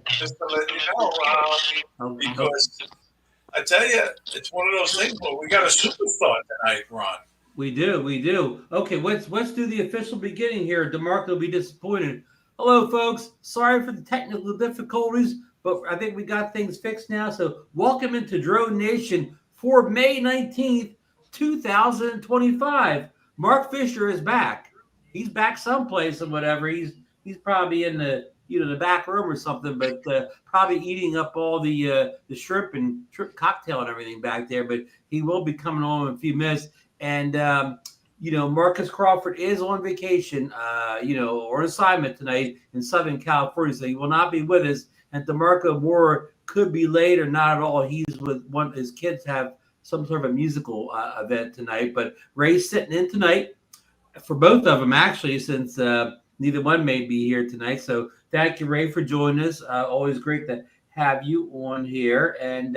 just to let you know, because I tell you, it's one of those things where we got a superstar tonight, Ron. We do. Okay, let's do the official beginning here. DeMarco will be disappointed. Hello, folks. Sorry for the technical difficulties, but I think we got things fixed now. So welcome into Drone Nation for May 19th, 2025. Mark Fisher is back. He's back someplace and whatever. He's probably in the back room or something, but probably eating up all the shrimp and shrimp cocktail and everything back there. But he will be coming on in a few minutes. And Marcus Crawford is on vacation, or assignment tonight in Southern California, so he will not be with us. And DeMarco Moore could be late or not at all. He's with one of his kids have some sort of a musical event tonight. But Ray's sitting in tonight for both of them, actually, since neither one may be here tonight. So thank you, Ray, for joining us. Always great to have you on here. And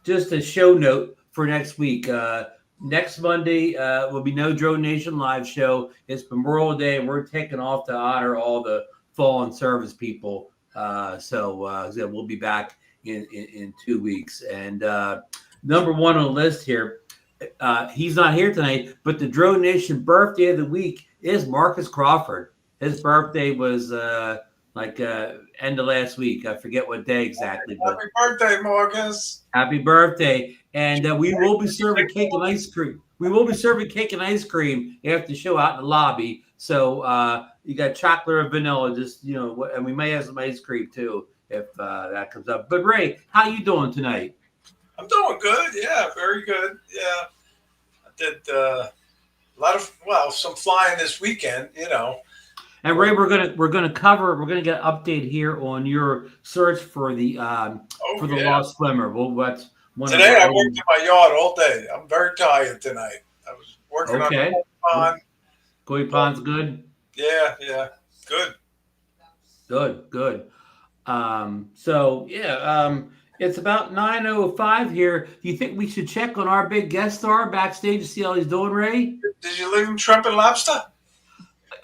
just a show note for next week. Next Monday will be no Drone Nation live show. It's Memorial Day, and we're taking off to honor all the fallen service people. So we'll be back in 2 weeks. And number one on the list here, he's not here tonight, but the Drone Nation birthday of the week is Marcus Crawford. His birthday was end of last week. I forget what day exactly. Happy birthday, Marcus. Happy birthday. And we will be serving cake and ice cream. We will be serving cake and ice cream after the show out in the lobby. So you got chocolate or vanilla, and we may have some ice cream too if that comes up. But Ray, how you doing tonight? I'm doing good. Yeah, very good. Yeah, I did some flying this weekend. And Ray, we're gonna get an update here on your search for the lost swimmer. Today I worked in my yard all day. I'm very tired tonight. I was working on the koi pond. Koi pond's good? Yeah. Good. It's about 9:05 here. Do you think we should check on our big guest star backstage to see how he's doing, Ray? Did you leave him shrimp and lobster?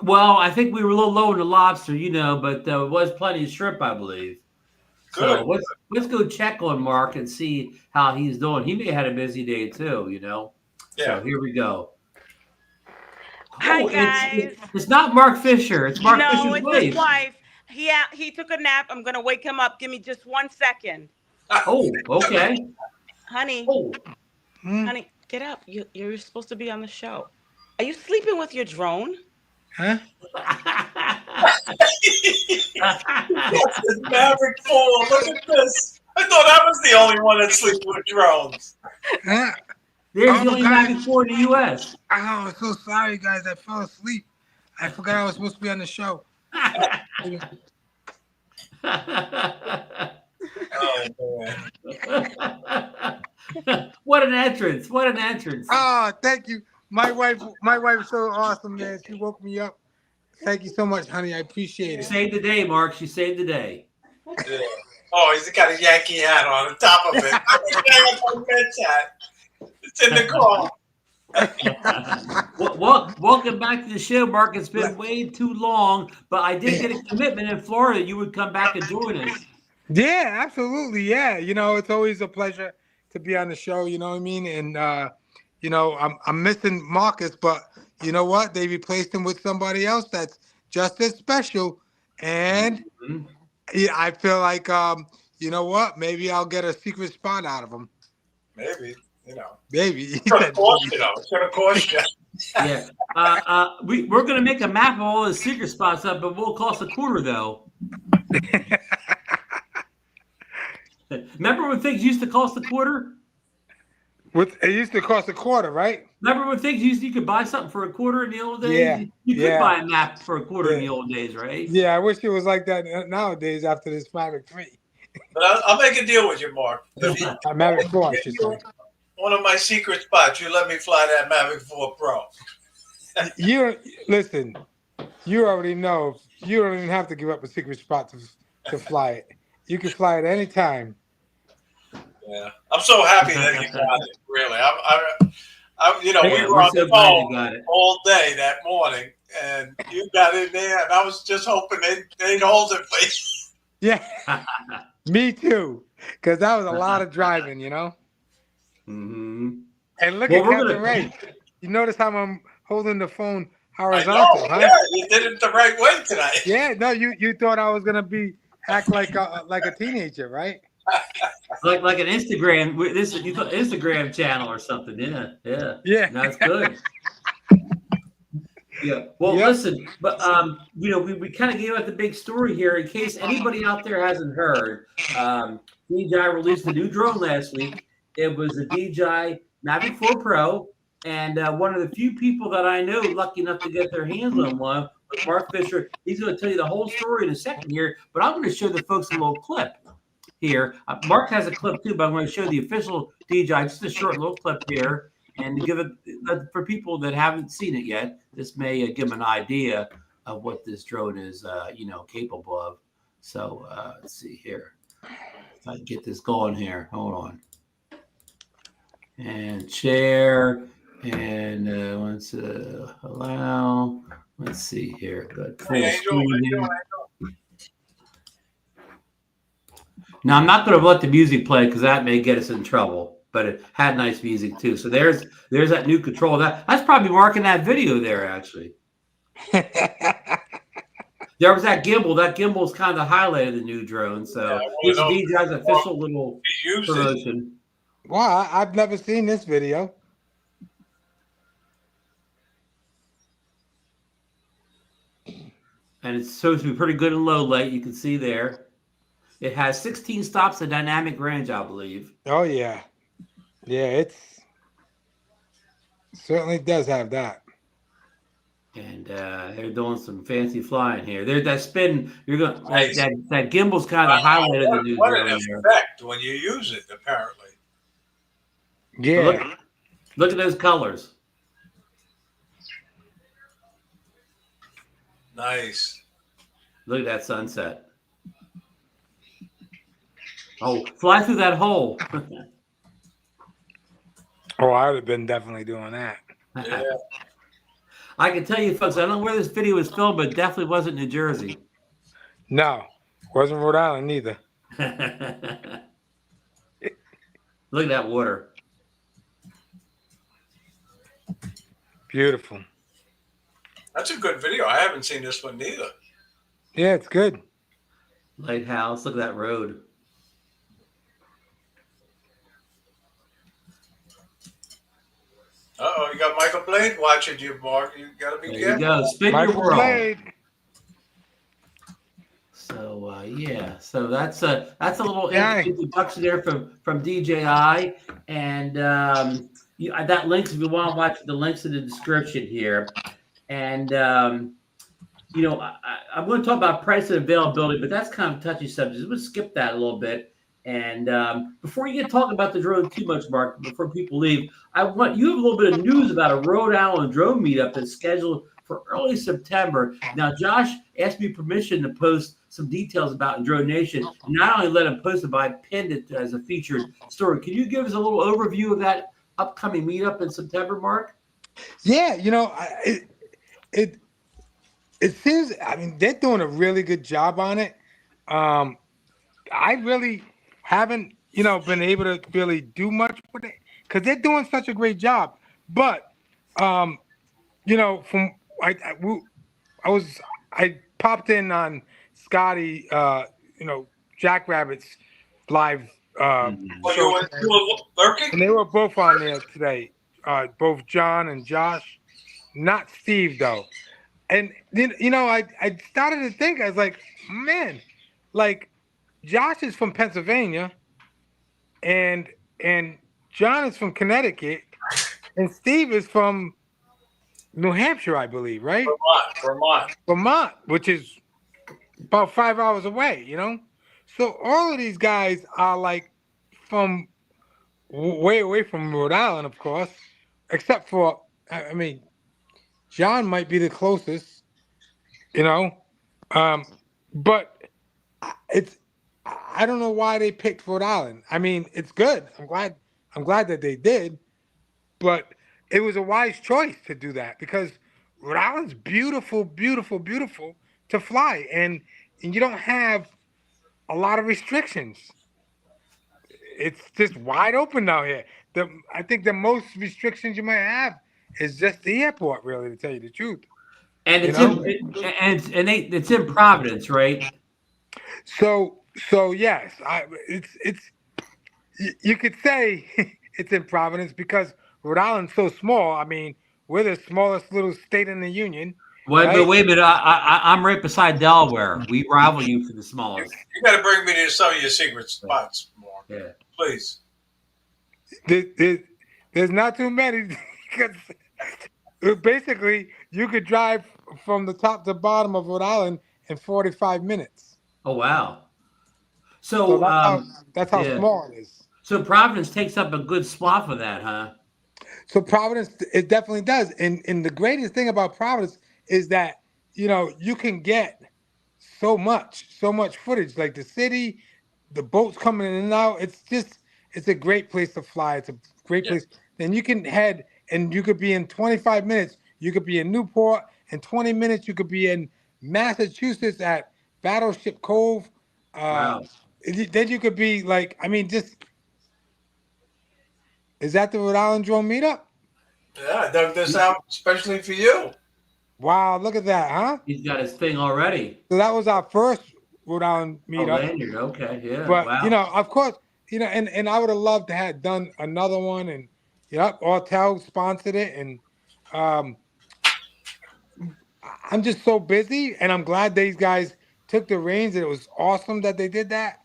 Well, I think we were a little low in the lobster, but there was plenty of shrimp, I believe. Good. So let's go check on Mark and see how he's doing. He may have had a busy day too, Yeah. So here we go. Hi, guys. It's not Mark Fisher. It's Mark Fisher's wife. His wife. He took a nap. I'm gonna wake him up. Give me just 1 second. Oh, okay. Honey, honey, get up. You're supposed to be on the show. Are you sleeping with your drone? Huh? That's his Mavic 4. Look at this. I thought I was the only one that sleeps with drones. Huh? There's the only Mavic 4 in the U.S. Oh, I'm so sorry, guys. I fell asleep. I forgot I was supposed to be on the show. Oh, man. What an entrance. Oh, thank you. My wife is so awesome, man. She woke me up. Thank you so much, honey. I appreciate it. She saved the day, Mark. She saved the day. Yeah. Oh, he's got a Yankee hat on the top of it. It's in the car. Welcome back to the show, Mark. It's been way too long, but I did get a commitment in Florida. You would come back and join us. Yeah, absolutely. Yeah. It's always a pleasure to be on the show. You know what I mean? And, I'm missing Marcus, but you know what? They replaced him with somebody else that's just as special. And I feel like, you know what? Maybe I'll get a secret spot out of him. Maybe. Maybe. It's gonna cost you. Yeah. We're gonna make a map of all the secret spots up, but will cost $0.25 though. Remember when things used to cost $0.25? It used to cost $0.25, right? Remember when things you could buy something for $0.25 in the old days? Yeah. You could buy a map for $0.25 in the old days, right? Yeah, I wish it was like that nowadays after this Mavic 3. But I'll make a deal with you, Mark. Mavic 4, I should say. One of my secret spots, you let me fly that Mavic 4 Pro. Listen, you already know. You don't even have to give up a secret spot to fly it. You can fly it anytime. Yeah, I'm so happy that you got it. Really, we were on the phone all day that morning, and you got in there, and I was just hoping they'd hold it for you. Yeah, me too. Because that was a lot of driving, you know. Mm-hmm. And look Well, at we're Captain gonna. Ray. You notice how I'm holding the phone I horizontal, know. huh? Yeah, you did it the right way tonight. Yeah, no, you thought I was gonna act like a teenager, right? Like an Instagram, this you thought Instagram channel or something. Yeah, yeah. Yeah. That's good. Yeah. Well, Yep. listen, but we kind of gave out the big story here in case anybody out there hasn't heard. DJI released a new drone last week. It was a DJI Mavic 4 Pro, and one of the few people that I know lucky enough to get their hands on one was Mark Fisher. He's going to tell you the whole story in a second here, but I'm going to show the folks a little clip here. Mark has a clip too, but I'm going to show the official DJI, just a short little clip here. And to give it for people that haven't seen it yet, this may give them an idea of what this drone is, capable of. So let's see here. If I can get this going here, hold on. And share, and let's allow. Let's see here. Good. Full screen here. Now I'm not going to let the music play because that may get us in trouble. But it had nice music too. So there's that new control. That's probably marking that video there actually. There was that gimbal. That gimbal is kind of the highlight of the new drone. So this is DJI's official little promotion. Wow, I've never seen this video. And it's supposed to be pretty good in low light. You can see there. It has 16 stops of dynamic range, I believe. Oh yeah. Yeah, it certainly does have that. And they're doing some fancy flying here. There's that spin. You're going that gimbal's kind of highlighted the new what drone an here. effect when you use it, apparently. Yeah. So look at those colors. Nice. Look at that sunset. Oh, fly through that hole. Oh, I would have been definitely doing that. Yeah. I can tell you, folks, I don't know where this video was filmed, but it definitely wasn't New Jersey. No, wasn't Rhode Island either. Look at that water. Beautiful. That's a good video. I haven't seen this one neither. Yeah, it's good. Lighthouse. Look at that road. Uh-oh, you got Michael Blade watching you, Mark. You got to be There careful. you go. Spin Michael your world. Blade. So yeah, so that's a little introduction there from DJI, and that links if you want to watch the links in the description here, and I'm going to talk about price and availability, but that's kind of a touchy subject. We'll skip that a little bit. And before you get talking about the drone too much, Mark, before people leave, you have a little bit of news about a Rhode Island Drone meetup that's scheduled for early September. Now, Josh asked me permission to post some details about DroneNation. Not only let him post it, but I pinned it as a featured story. Can you give us a little overview of that upcoming meetup in September, Mark? Yeah, it seems. I mean, they're doing a really good job on it. I really haven't, been able to really do much with it because they're doing such a great job. But, from I popped in on Scotty, Jackrabbit's live. You were lurking? And they were both on there today, both John and Josh, not Steve though. And then, I started to think, I was like, man, like Josh is from Pennsylvania and John is from Connecticut and Steve is from New Hampshire, I believe, right? Vermont, which is about 5 hours away, So all of these guys are like from way away from Rhode Island, of course, except for, I mean, John might be the closest, but I don't know why they picked Rhode Island. I mean, it's good. I'm glad that they did, but it was a wise choice to do that because Rhode Island's beautiful, beautiful, beautiful to fly, and you don't have a lot of restrictions. It's just wide open out here. I think the most restrictions you might have is just the airport, really, to tell you the truth. And it's it's in Providence, right? So yes, you could say it's in Providence because Rhode Island's so small. I mean, we're the smallest little state in the union. Wait, right? but wait a minute. I'm right beside Delaware. We rival you for the smallest. You got to bring me to some of your secret spots more. Yeah. Please. There's not too many because basically you could drive from the top to bottom of Rhode Island in 45 minutes. Oh wow! So that's how small it is. So Providence takes up a good swath for that, huh? So Providence, it definitely does. And the greatest thing about Providence is that you can get so much footage, like the city, the boats coming in and out. It's a great place to fly. It's a great place. Then you can head, and you could be in 25 minutes. You could be in Newport. In 20 minutes, you could be in Massachusetts at Battleship Cove. Wow. Then you could be like, is that the Rhode Island Drone meetup? Yeah, I dug this out especially for you. Wow, look at that, huh? He's got his thing already. So that was our first Rhode Island meetup. Oh, lanyard. Okay, yeah. But wow. of course, and I would have loved to have done another one, and Autel sponsored it, and I'm just so busy, and I'm glad these guys took the reins, and it was awesome that they did that.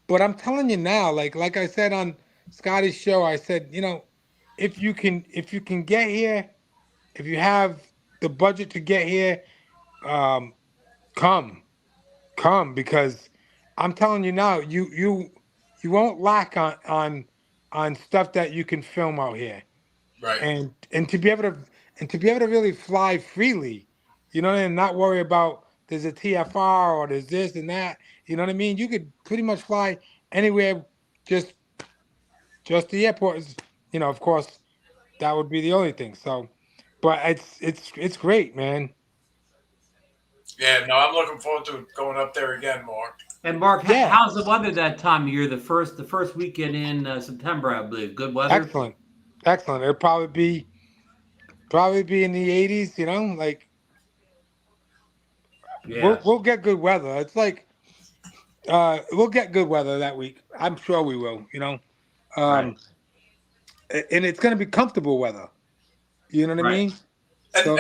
But I'm telling you now, like I said on Scotty's show, I said, if you can get here, if you have the budget to get here, come, because I'm telling you now, you won't lack on stuff that you can film out here, right? And to be able to really fly freely, and not worry about there's a TFR or there's this and that. You know what I mean? You could pretty much fly anywhere, just the airport is, of course, that would be the only thing. So, but it's great, man. Yeah, no, I'm looking forward to going up there again, Mark. And Mark, how's the weather that time of year? The first weekend in September, I believe. Good weather. Excellent. It'll probably be in the 80s. Like. Yeah. We'll get good weather. It's like we'll get good weather that week. I'm sure we will. Right. And it's going to be comfortable weather. You know what I mean? And, so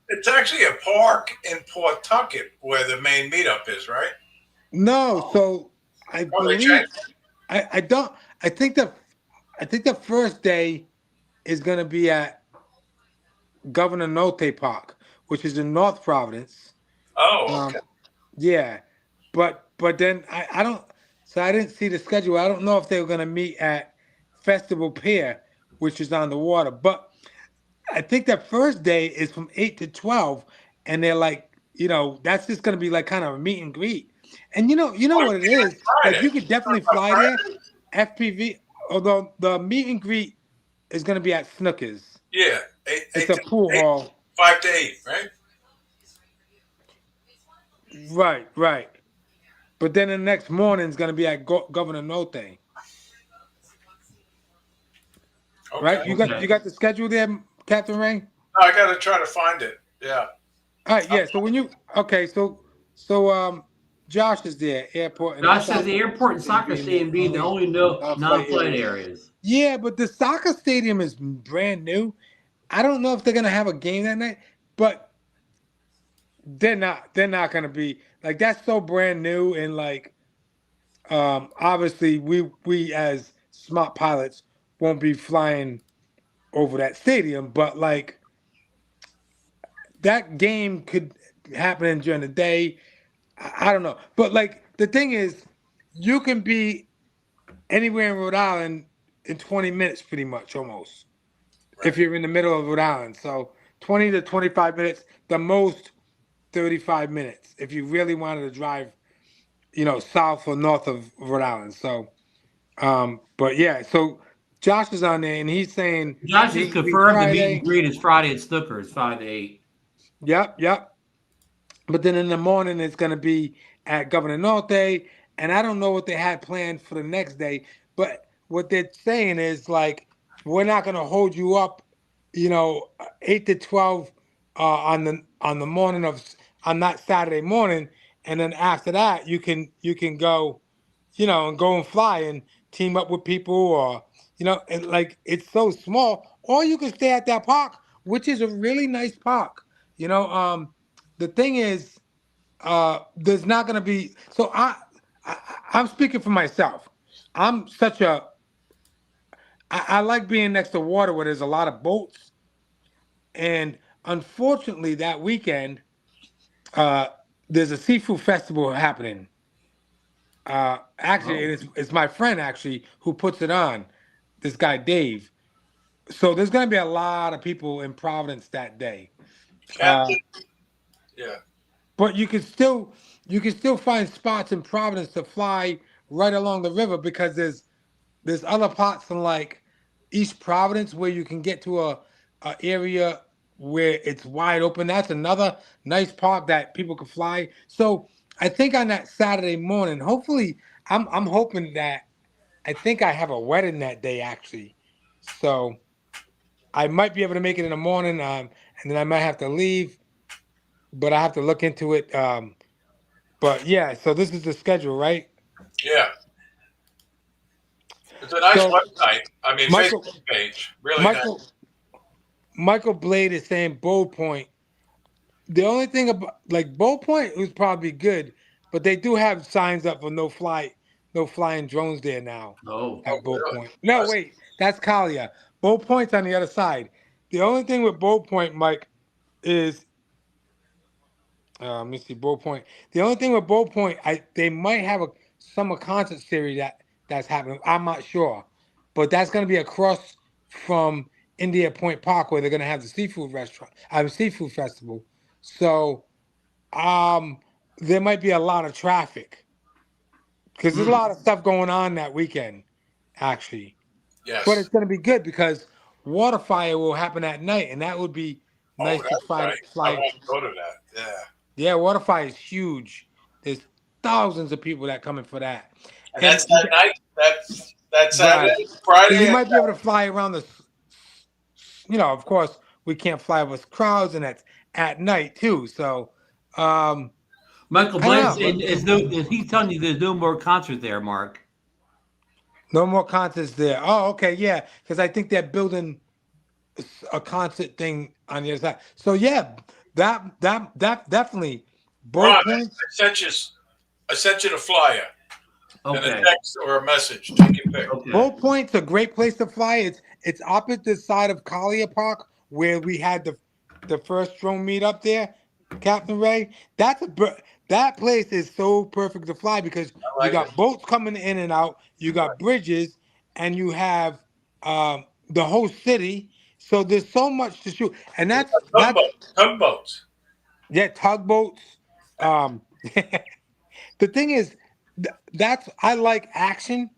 it's actually a park in Pawtucket where the main meetup is, right? No, so I believe I don't. I think the first day is going to be at Governor Notte Park, which is in North Providence. Oh, okay. Yeah, but then I don't. So I didn't see the schedule. I don't know if they were going to meet at Festival Pier, which is on the water. But I think that first day is from 8 to 12, and they're like, that's just going to be like kind of a meet and greet. And you know what it is. Like you could definitely fly there. FPV, although the meet and greet is going to be at Snookers. Yeah, it's a pool hall. 5 to 8, right? Right. But then the next morning is going to be at Governor Notte. Okay. Right? You got the schedule there, Captain Ray? No, I got to try to find it. Yeah. All right. Yeah. So so Josh is there, airport. Josh says the airport and soccer stadium being the only non-flight areas. Yeah, but the soccer stadium is brand new. I don't know if they're gonna have a game that night, but they're not gonna be like that's so brand new, and like obviously we as smart pilots won't be flying over that stadium, but like that game could happen during the day. I don't know. But like the thing is, you can be anywhere in Rhode Island in 20 minutes pretty much almost. Right. If you're in the middle of Rhode Island. So 20 to 25 minutes, the most 35 minutes if you really wanted to drive, south or north of Rhode Island. So but yeah, so Josh is on there and he's saying Josh has confirmed the meet and greet is Friday at Snookers, 5 to 8. Yep. But then in the morning, it's going to be at Governor Notte, and I don't know what they had planned for the next day. But what they're saying is like, we're not going to hold you up, 8 to 12 on the morning on that Saturday morning, and then after that you can go, and go and fly and team up with people, or and like it's so small, or you can stay at that park, which is a really nice park. The thing is, there's not going to be. So I'm speaking for myself. I'm such a. I like being next to water where there's a lot of boats, and unfortunately, that weekend, there's a seafood festival happening. Actually, it's my friend actually who puts it on. This guy Dave. So there's going to be a lot of people in Providence that day. Yeah. But you can still find spots in Providence to fly right along the river, because there's other parts in like East Providence where you can get to a area where it's wide open. That's another nice park that people can fly. So I think on that Saturday morning, hopefully, I'm hoping that I think I have a wedding that day actually, so I might be able to make it in the morning, and then I might have to leave, but I have to look into it. But yeah, so this is the schedule, right? Yeah. It's a nice website. I mean, Facebook page. Really nice. Michael Blade is saying Bold Point. The only thing about Bold Point was probably good, but they do have signs up for no flying drones there now. At Bold Point. No, wait, that's Kalia. Bold Point's on the other side. The only thing with Bold Point, Mike, is let me see Bold Point. The only thing with Bold Point, they might have a summer concert series that's happening. I'm not sure, but that's going to be across from India Point Park, where they're going to have the seafood festival. So, there might be a lot of traffic because there's a lot of stuff going on that weekend, actually. Yes. But it's going to be good because Waterfire will happen at night, and that would be nice to fly. Right. I want to go to that. Yeah. Yeah, Waterfire is huge. There's thousands of people that come in for that. And that's that night. That's Saturday, Friday. So you might be able to fly around the. Of course, we can't fly with crowds, and that's at night too. So, Michael Blaine is he telling you there's no more concert there, Mark? No more concerts there. Oh, okay, yeah, because I think they're building a concert thing on the other side. So yeah, that definitely. Ron, I sent you the flyer. Okay. And a text or a message. Take your pick. Okay. Bold Point's a great place to fly. It's opposite the side of Collier Park where we had the first drone meet up there, Captain Ray. That place is so perfect to fly because you got boats coming in and out, you got bridges, and you have the whole city. So there's so much to shoot, and that's tugboats. Yeah, tugboats. The thing is, I like action.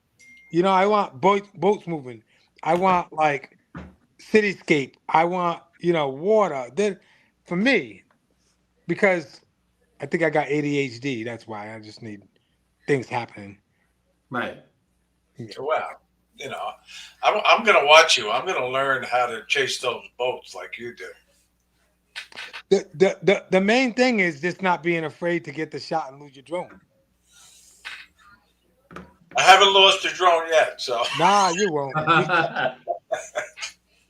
I want boats moving. I want like cityscape. I want water. For me, because I think I got ADHD. That's why I just need things happening. Right. Well, I'm going to watch you. I'm going to learn how to chase those boats like you do. The main thing is just not being afraid to get the shot and lose your drone. I haven't lost a drone yet, so. Nah, you won't.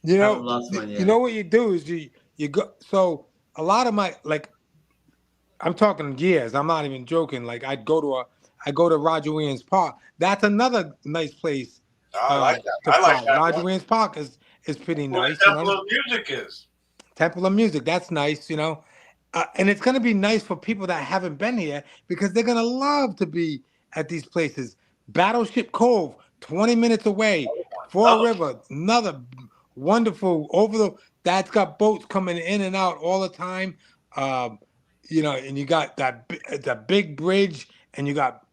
You know what you do is you go. So a lot of my I'm talking years. I'm not even joking. Like I go to Roger Williams Park. That's another nice place. I like that. I like that. Roger Williams Park is pretty nice. Temple of Music is. Temple of Music. That's nice. And it's gonna be nice for people that haven't been here because they're gonna love to be at these places. Battleship Cove, 20 minutes away. Fall River, another wonderful that's got boats coming in and out all the time. And you got the big bridge, and you got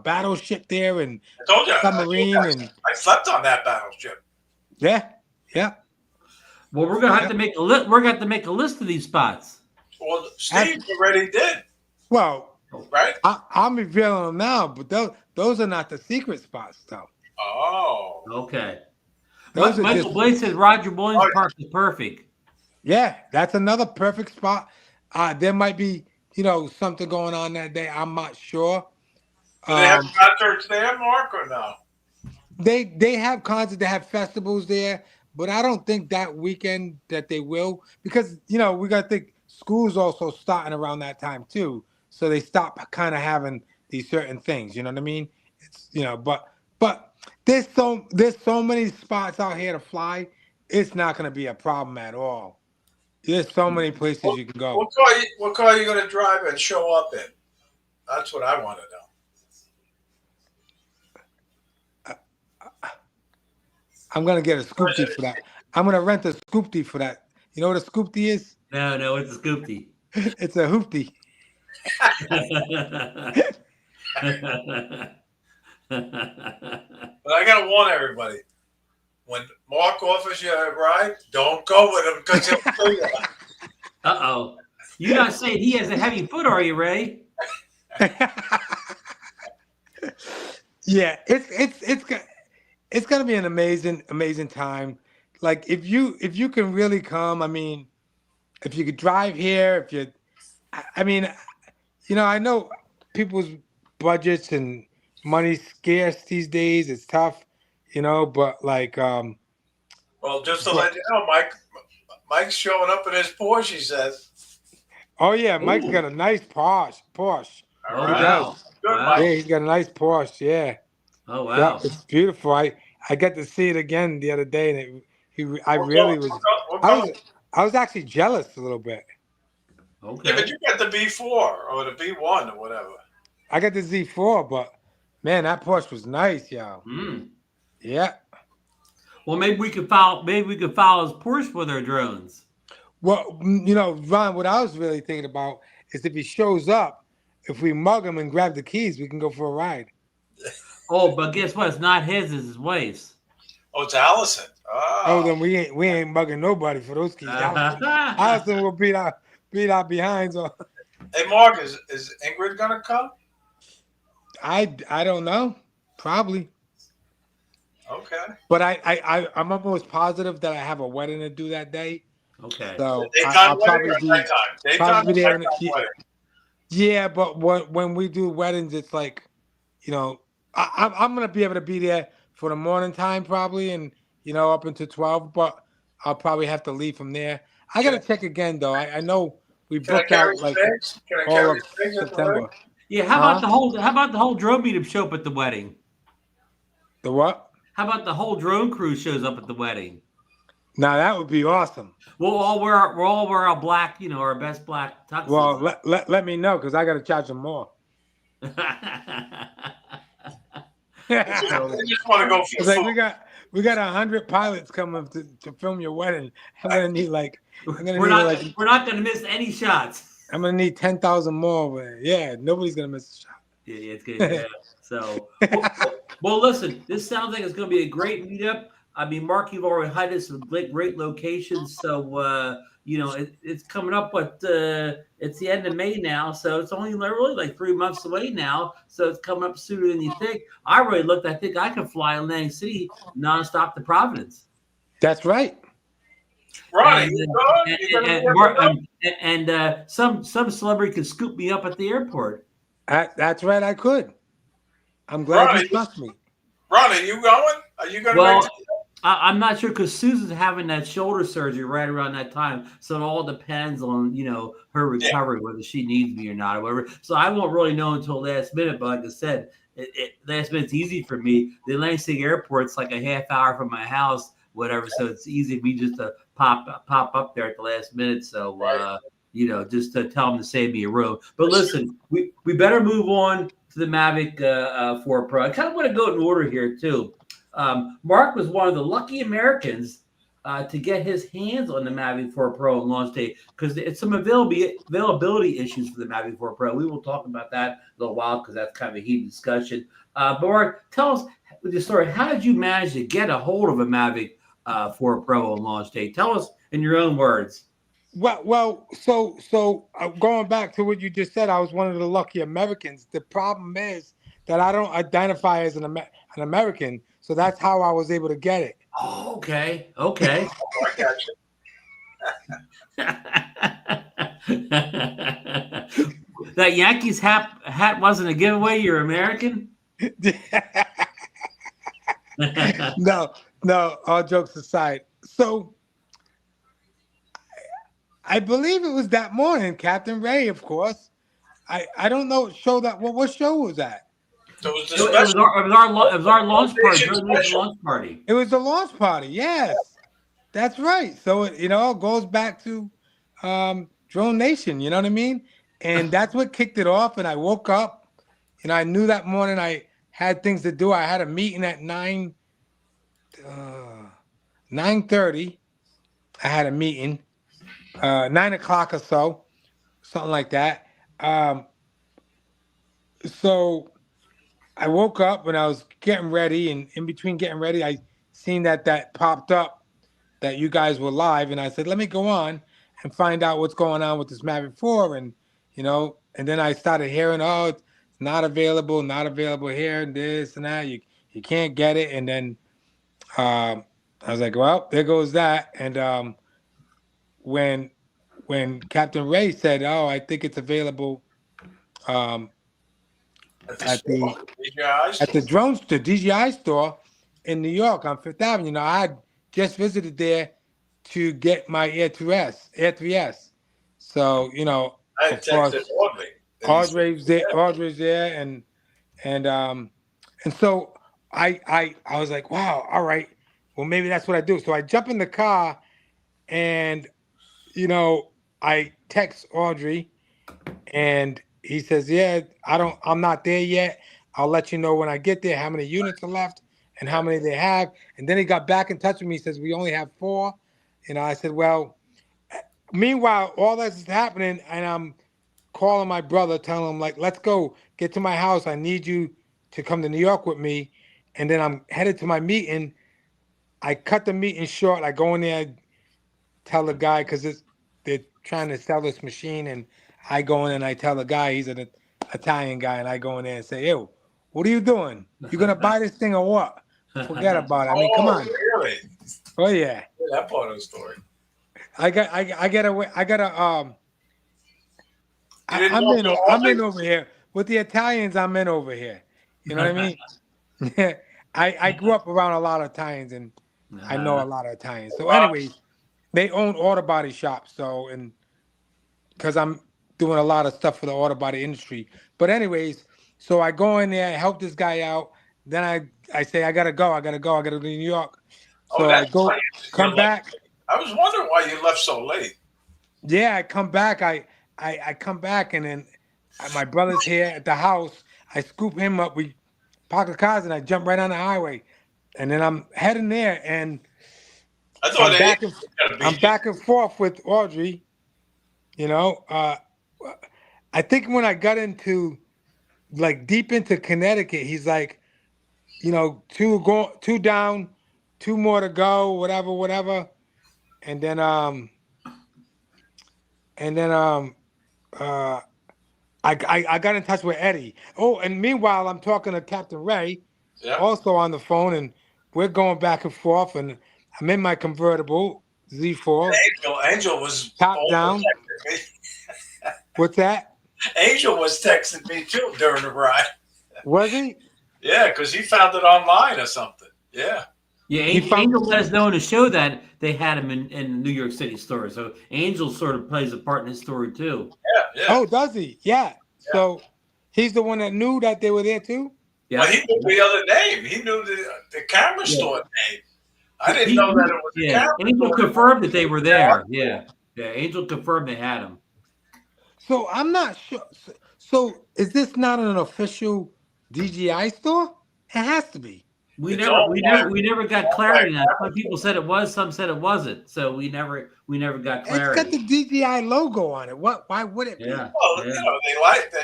battleship there, and I told you, submarine, I slept on that battleship. Yeah. Well, we're gonna have to make a list. We're gonna have to make a list of these spots. Well, Steve already did. Well, right? I'm revealing them now, but those are not the secret spots, though. Oh, Okay. Those are Michael just Blake says Roger Williams Park is perfect. yeah. That's another perfect spot. There might be something going on that day. I'm not sure. Do they have concerts there, Mark, or no? They have concerts. They have festivals there, but I don't think that weekend that they will, because we got to think school's also starting around that time too. So they stop kind of having these certain things. You know what I mean? It's but there's so many spots out here to fly. It's not going to be a problem at all. There's so many places you can go. What car are you going to drive and show up in? That's what I want to know. I'm going to get a Scoopty for that. I'm going to rent a Scoopty for that. You know what a Scoopty is? No, it's a Scoopty. It's a hoopty. But I got to warn everybody. When Mark offers you a ride, don't go with him because he'll kill you. Uh-oh. You're not saying he has a heavy foot, are you, Ray? Yeah, it's gonna be an amazing time. Like if you can really come, I mean, if you could drive here, I know people's budgets and money's scarce these days. It's tough, but like well, just to let you know, Mike's showing up in his Porsche, he says. Oh yeah, Mike's got a nice Porsche. All He right. does. Good, Wow. Mike. Yeah, he's got a nice Porsche. Yeah. Oh, wow. Yeah, it's beautiful. I got to see it again the other day, and I was actually jealous a little bit. Okay. Yeah, but you got the B4 or the B1 or whatever. I got the Z4, but man, that Porsche was nice, yo. Yeah. Well, maybe we could follow his Porsche with our drones. Well, Ron, what I was really thinking about is if he shows up, if we mug him and grab the keys, we can go for a ride. Oh, but guess what? It's not his, it's his wife's. Oh, it's Allison. Oh, then we ain't mugging nobody for those keys. Allison will beat our behinds on. Hey, Mark, is Ingrid gonna come? I don't know. Probably. Okay. But I'm almost positive that I have a wedding to do that day. Okay. So I'll probably be there. Yeah, but when we do weddings, it's like, I'm gonna be able to be there for the morning time probably, and up until 12. But I'll probably have to leave from there. I gotta check again though. I know we booked out like all of September. Yeah. How about the whole drone meetup show up at the wedding? The what? How about the whole drone crew shows up at the wedding? Now that would be awesome. We'll all wear our black, our best black tuxes. Well, let me know because I got to charge them more. I just want to go for like we got 100 pilots coming to film your wedding. I'm gonna need we're not gonna miss any shots. I'm gonna need 10,000 more. Yeah, nobody's gonna miss a shot. Yeah, it's good. Yeah. So, well, listen, this sounds like it's gonna be a great meetup. I mean, Mark, you've already highlighted some great locations. So, it's coming up, but it's the end of May now. So it's only really like 3 months away now. So it's coming up sooner than you think. I think I can fly Atlantic City nonstop to Providence. That's right. Right. And some celebrity could scoop me up at the airport. That's right. I could. I'm glad you trust me. Ron, are you going? Are you going to Well, I'm not sure because Susan's having that shoulder surgery right around that time. So it all depends on, her recovery, whether she needs me or not or whatever. So I won't really know until last minute. But like I said, last minute's easy for me. The Atlantic City Airport's like a half hour from my house, whatever. So it's easy for me just to pop up there at the last minute. So, just to tell them to save me a room. But listen, we better move on to the Mavic 4 Pro. I kind of want to go in order here too. Mark was one of the lucky Americans to get his hands on the Mavic 4 Pro on launch day because it's some availability issues for the Mavic 4 Pro. We will talk about that in a little while because that's kind of a heated discussion. But Mark, tell us the story. How did you manage to get a hold of a Mavic 4 Pro on launch day? Tell us in your own words. So going back to what you just said, I was one of the lucky Americans. The problem is that I don't identify as an American, so that's how I was able to get it. Oh, okay. Okay. I got you. That Yankees hat wasn't a giveaway. You're American? No, all jokes aside. So I believe it was that morning, Captain Ray, of course. I don't know what show was that? It was our launch party. Launch party. It was the launch party. Yes, that's right. So it goes back to DroneNation. You know what I mean? And that's what kicked it off. And I woke up, and I knew that morning I had things to do. I had a meeting at 9:30. I had a meeting, 9 o'clock or so, something like that. So I woke up when I was getting ready, and in between getting ready, I seen that popped up that you guys were live, and I said, let me go on and find out what's going on with this Mavic 4, and and then I started hearing, oh, it's not available here, and this and that, you can't get it, and then I was like, well, there goes that, and when Captain Ray said, oh, I think it's available at the DJI store in New York on Fifth Avenue. I had just visited there to get my Air 3S. So, I had texted Audrey's there, and so I was like, wow, all right, well, maybe that's what I do. So I jump in the car, and I text Audrey, and he says, yeah, I'm not there yet. I'll let you know when I get there how many units are left and how many they have. And then he got back in touch with me. He says, we only have 4. I said, well, meanwhile, all this is happening, and I'm calling my brother, telling him, like, let's go, get to my house. I need you to come to New York with me. And then I'm headed to my meeting. I cut the meeting short. I go in there, tell the guy, because they're trying to sell this machine, and I go in and I tell the guy, he's an Italian guy, and I go in there and say, yo, what are you doing? You gonna buy this thing or what? Forget about it. I mean, come on. Really? Oh yeah. That part of the story. I'm in over here with the Italians. I'm in over here. You know what I mean? I grew up around a lot of Italians, and I know a lot of Italians. So, anyways, they own auto body shops. So, and because I'm doing a lot of stuff for the auto body industry. But anyways, so I go in there, help this guy out. Then I say, I gotta go to New York. So I go, come back. I was wondering why you left so late. Yeah, I come back. I come back, and then my brother's here at the house. I scoop him up. We park the cars, and I jump right on the highway. And then I'm heading there, and I'm back and forth with Audrey. I think when I got into deep into Connecticut, he's like, 2 down, 2 more to go, whatever. And then I got in touch with Eddie. Oh, and meanwhile I'm talking to Captain Ray, also on the phone, and we're going back and forth, and I'm in my convertible Z4. Angel was top down. What's that? Angel was texting me too during the ride. Was he? Yeah, because he found it online or something. Yeah. Yeah, Angel let us know in the show that they had him in New York City store. So Angel sort of plays a part in his story too. Yeah. Oh, does he? Yeah. So he's the one that knew that they were there too? Yeah. Well, he knew the other name. He knew the camera store name. I didn't know that it was the camera store. Angel confirmed that they were there. Yeah. Angel confirmed they had him. So I'm not sure. So is this not an official DJI store? It has to be. We never got clarity on that. Some people said it was, some said it wasn't. So we never got clarity. It's got the DJI logo on it. Why would it be? Well, they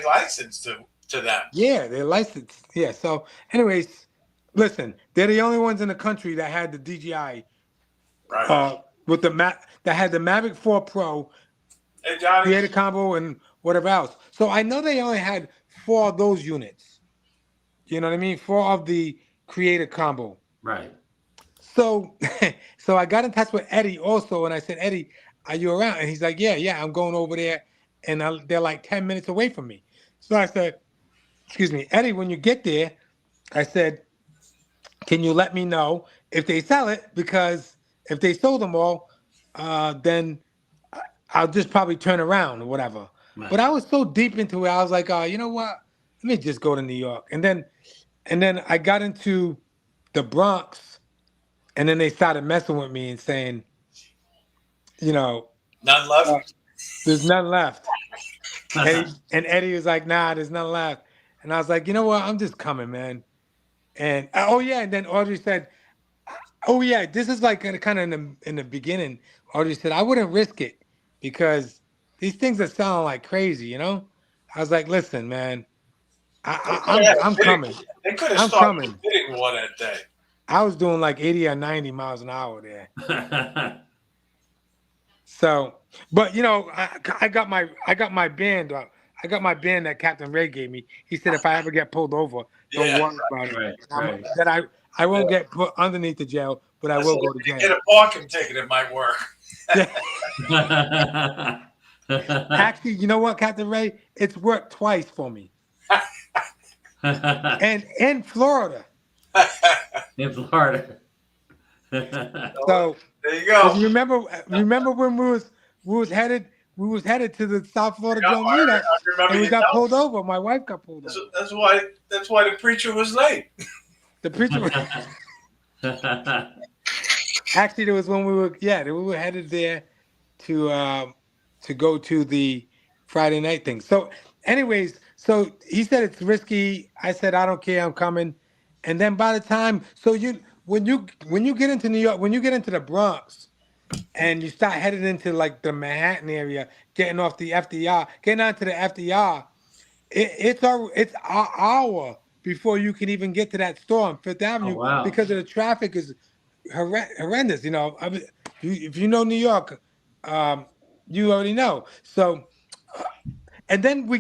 licensed to them. Yeah, they're licensed. Yeah. So, anyways, listen, they're the only ones in the country that had the DJI with the that had the Mavic 4 Pro, creator combo, and whatever else. So I know they only had 4 of those units. You know what I mean? 4 of the creator combo. Right. So, so I got in touch with Eddie also, and I said, Eddie, are you around? And he's like, yeah, I'm going over there, and they're like 10 minutes away from me. So I said, excuse me, Eddie, when you get there, I said, can you let me know if they sell it? Because if they sold them all, then I'll just probably turn around or whatever. Right. But I was so deep into it, I was like, you know what? Let me just go to New York. And then I got into the Bronx, and then they started messing with me and saying, you know, none left. There's none left. And Eddie was like, nah, there's none left. And I was like, you know what? I'm just coming, man. And and then Audrey said, oh yeah, this is like kind of in the beginning. Audrey said, I wouldn't risk it because these things are selling like crazy, you know? I was like, listen, man, I'm coming. They could have started bidding one that day. I was doing like 80 or 90 miles an hour there. So, but you know, I got my band. I got my band that Captain Ray gave me. He said if I ever get pulled over, don't worry about it. Right. That I won't get put underneath the jail, but I will go to jail. Get a parking ticket, it might work. Actually, you know what, Captain Ray? It's worked twice for me. And in Florida. In Florida. So there you go. Remember when we was headed to the South Florida Drone meetup, and we got pulled over. My wife got pulled over. That's why the preacher was late. The preacher was actually, there was when we were headed there to go to the Friday night thing. So anyways, so he said it's risky. I said I don't care, I'm coming. And then by the time, when you get into New York, when you get into the Bronx, and you start heading into like the Manhattan area, getting off the FDR, getting onto the FDR, it's an hour before you can even get to that store on Fifth Avenue because of the traffic is horrendous. You know, if you know New York, you already know. So, and then we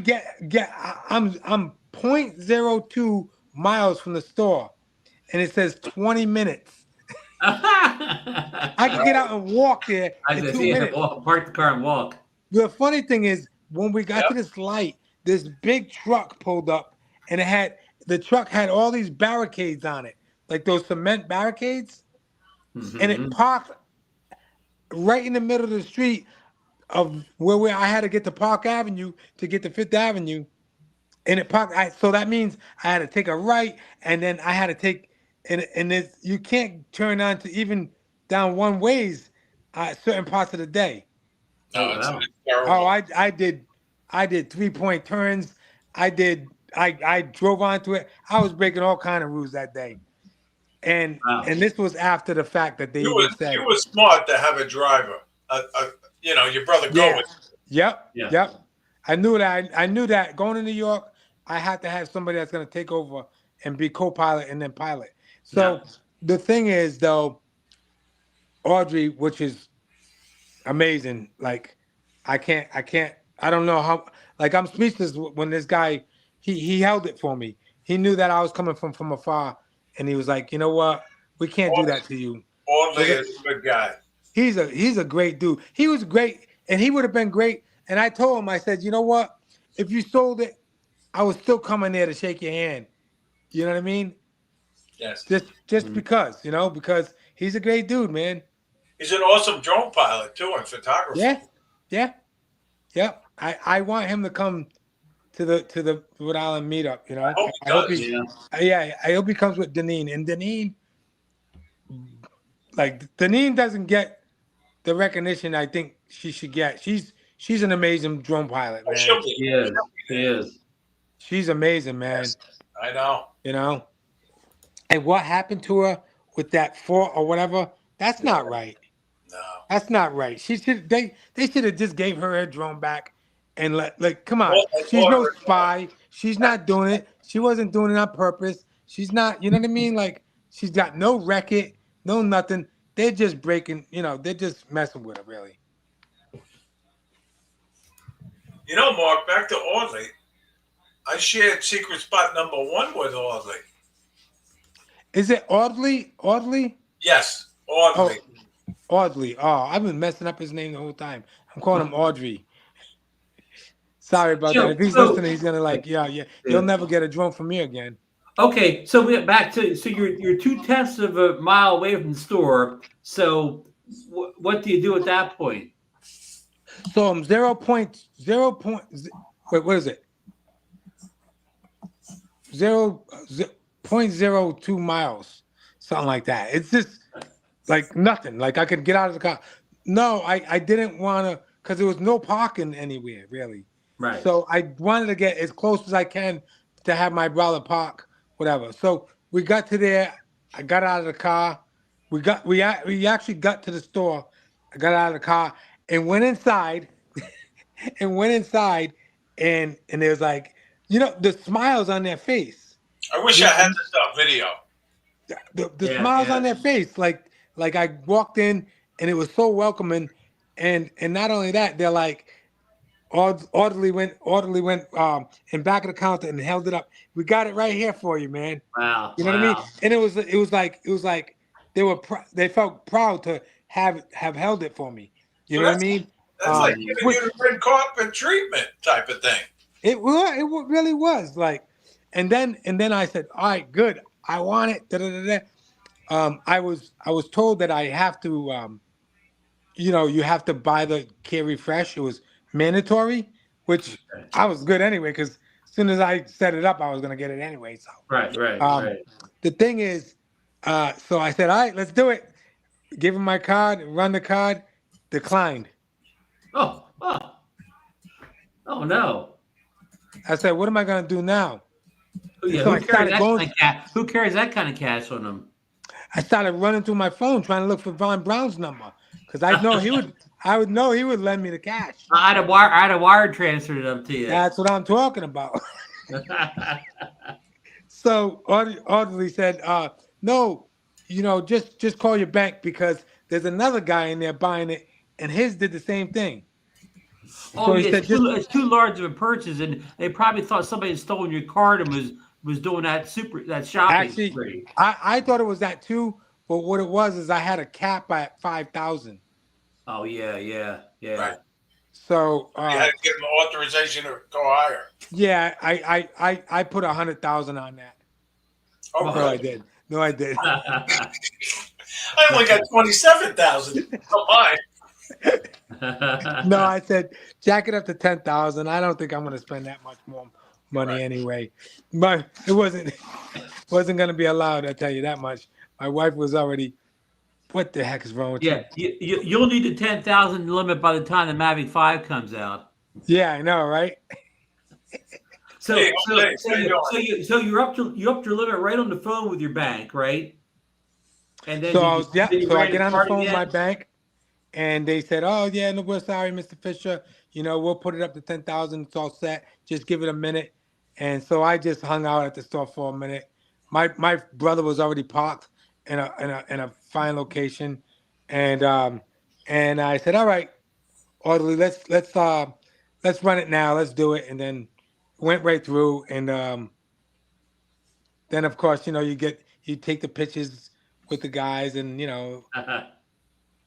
I'm 0.02 miles from the store, and it says 20 minutes. I can get out and walk there in 2 minutes. Park the car and walk. The funny thing is, when we got to this light, this big truck pulled up, and the truck had all these barricades on it, like those cement barricades, and it parked right in the middle of the street of where I had to get to Park Avenue to get to Fifth Avenue, and it parked. So that means I had to take a right, and then I had to take. And you can't turn on to even down one ways certain parts of the day. No, it's terrible. Oh, I did 3-point turns. I drove onto it. I was breaking all kind of rules that day. And this was after the fact that you were smart to have a driver. Your brother go with. Yep. I knew that going to New York, I had to have somebody that's going to take over and be co-pilot and then pilot. So the thing is, though, Audrey, which is amazing. Like, I don't know how. Like, I'm speechless when this guy he held it for me. He knew that I was coming from afar, and he was like, you know what, we can't do that to you. Audrey is a good guy. He's a great dude. He was great, and he would have been great. And I told him, I said, you know what, if you sold it, I was still coming there to shake your hand. You know what I mean? Yes. Just because, because he's a great dude, man. He's an awesome drone pilot too, and photographer. Yeah. I want him to come to the Rhode Island meetup. I hope he comes with Deneen. And Deneen doesn't get the recognition I think she should get. She's an amazing drone pilot, man. She is. She's amazing, man. Yes, I know. And what happened to her with that 4 or whatever? That's not right. No, that's not right. They should have just gave her drone back and come on. She's no spy. She's not doing it. She wasn't doing it on purpose. She's not. You know what I mean? Like, she's got no record, no nothing. they're just breaking, they're just messing with it, really. Mark, back to Audley. I shared secret spot number 1 with Audley. Is it Audley? Audley? Yes, Audley. Oh, Audley. Oh, I've been messing up his name the whole time. I'm calling him Audrey. Sorry about that. If he's listening, he's gonna yeah. You'll never get a drone from me again. Okay, so we get back to you're 2/10 of a mile away from the store. So what do you do at that point? So I'm 0.0. Wait, what is it? 0.02 miles, something like that. It's just like nothing. Like I could get out of the car. No, I didn't want to, because there was no parking anywhere really. Right. So I wanted to get as close as I can to have my brother park, whatever. So we got to there. I got out of the car. We actually got to the store. I got out of the car and went inside, and there's like, the smiles on their face. I wish I had this video. The smiles on their face, like I walked in and it was so welcoming, and not only that, they're like, orderly went in back of the counter and held it up. We got it right here for you, man. Wow. You know what I mean? And it was like they felt proud to have held it for me. You know what I mean? That's like giving you the red carpet treatment type of thing. It really was like, and then I said, all right, good, I want it. I was told that I have to, you have to buy the carry fresh. It was mandatory, which I was good anyway, because as soon as I set it up, I was gonna get it anyway. So right. The thing is, so I said, all right, let's do it. Give him my card, run the card, declined. Oh no. I said, what am I gonna do now? Yeah, So who carries that kind of cash on them? I started running through my phone trying to look for Von Brown's number, because I know I would know he would lend me the cash. I had a wire transfer it up to you. That's what I'm talking about. So Audley said, no, just call your bank, because there's another guy in there buying it, and his did the same thing. Oh, so it's too large of a purchase, and they probably thought somebody had stolen your card and was doing that shopping. Actually, I thought it was that too, but what it was is I had a cap at 5,000. Oh yeah. Right. So you had to give them authorization to go higher. Yeah, I put 100,000 on that. Oh, no, really? I did. I only got 27,000 on mine. No, I said jack it up to 10,000. I don't think I'm going to spend that much more money anyway. But it wasn't going to be allowed. I tell you that much. My wife was already. What the heck is wrong with you? Yeah, you'll need the 10,000 limit by the time the Mavic 5 comes out. Yeah, I know, right? So you're up to your limit right on the phone with your bank, right? And then I get on the phone with my bank, and they said, "Oh yeah, no, we're sorry, Mr. Fisher. We'll put it up to 10,000. It's all set. Just give it a minute." And so I just hung out at the store for a minute. My brother was already parked in a fine location, and I said, "All right, orderly, let's run it now. Let's do it." And then went right through, and then of course you take the pictures with the guys, and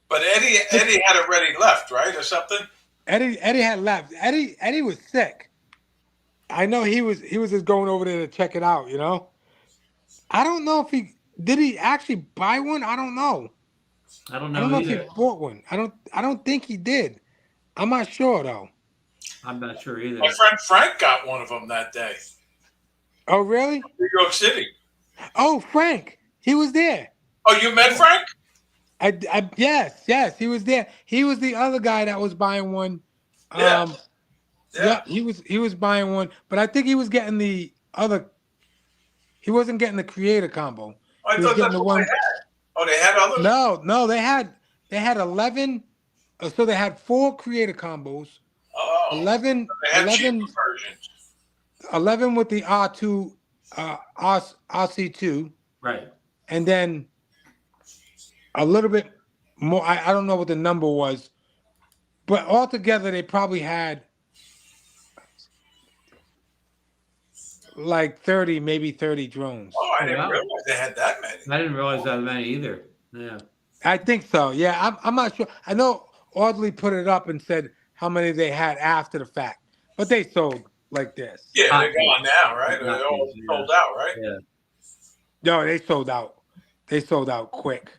But Eddie had already left, right, or something? Eddie had left. Eddie was sick. I know he was just going over there to check it out. I don't know if he actually buy one. I don't know. I don't know. I don't know if he bought one. I don't think he did. I'm not sure though. I'm not sure either. My friend Frank got one of them that day. Oh really? New York City. Oh, Frank, he was there. Oh, you met Frank? Yes, he was there. He was the other guy that was buying one. Yeah, he was buying one, but I think he was getting the other. He wasn't getting the creator combo. I thought that's what they had. Oh, they had others? No, they had 11. So they had 4 creator combos. Oh, 11 versions. 11 with the R2 RC2. Right. And then a little bit more. I don't know what the number was, but altogether they probably had like 30, maybe 30 drones. Oh, I didn't realize they had that many. I didn't realize that many either. Yeah. I think so. Yeah, I'm not sure. I know Audley put it up and said how many they had after the fact, but they sold like this. Yeah, they're gone now, right? They're all sold out, right? Yeah. No, they sold out. They sold out quick.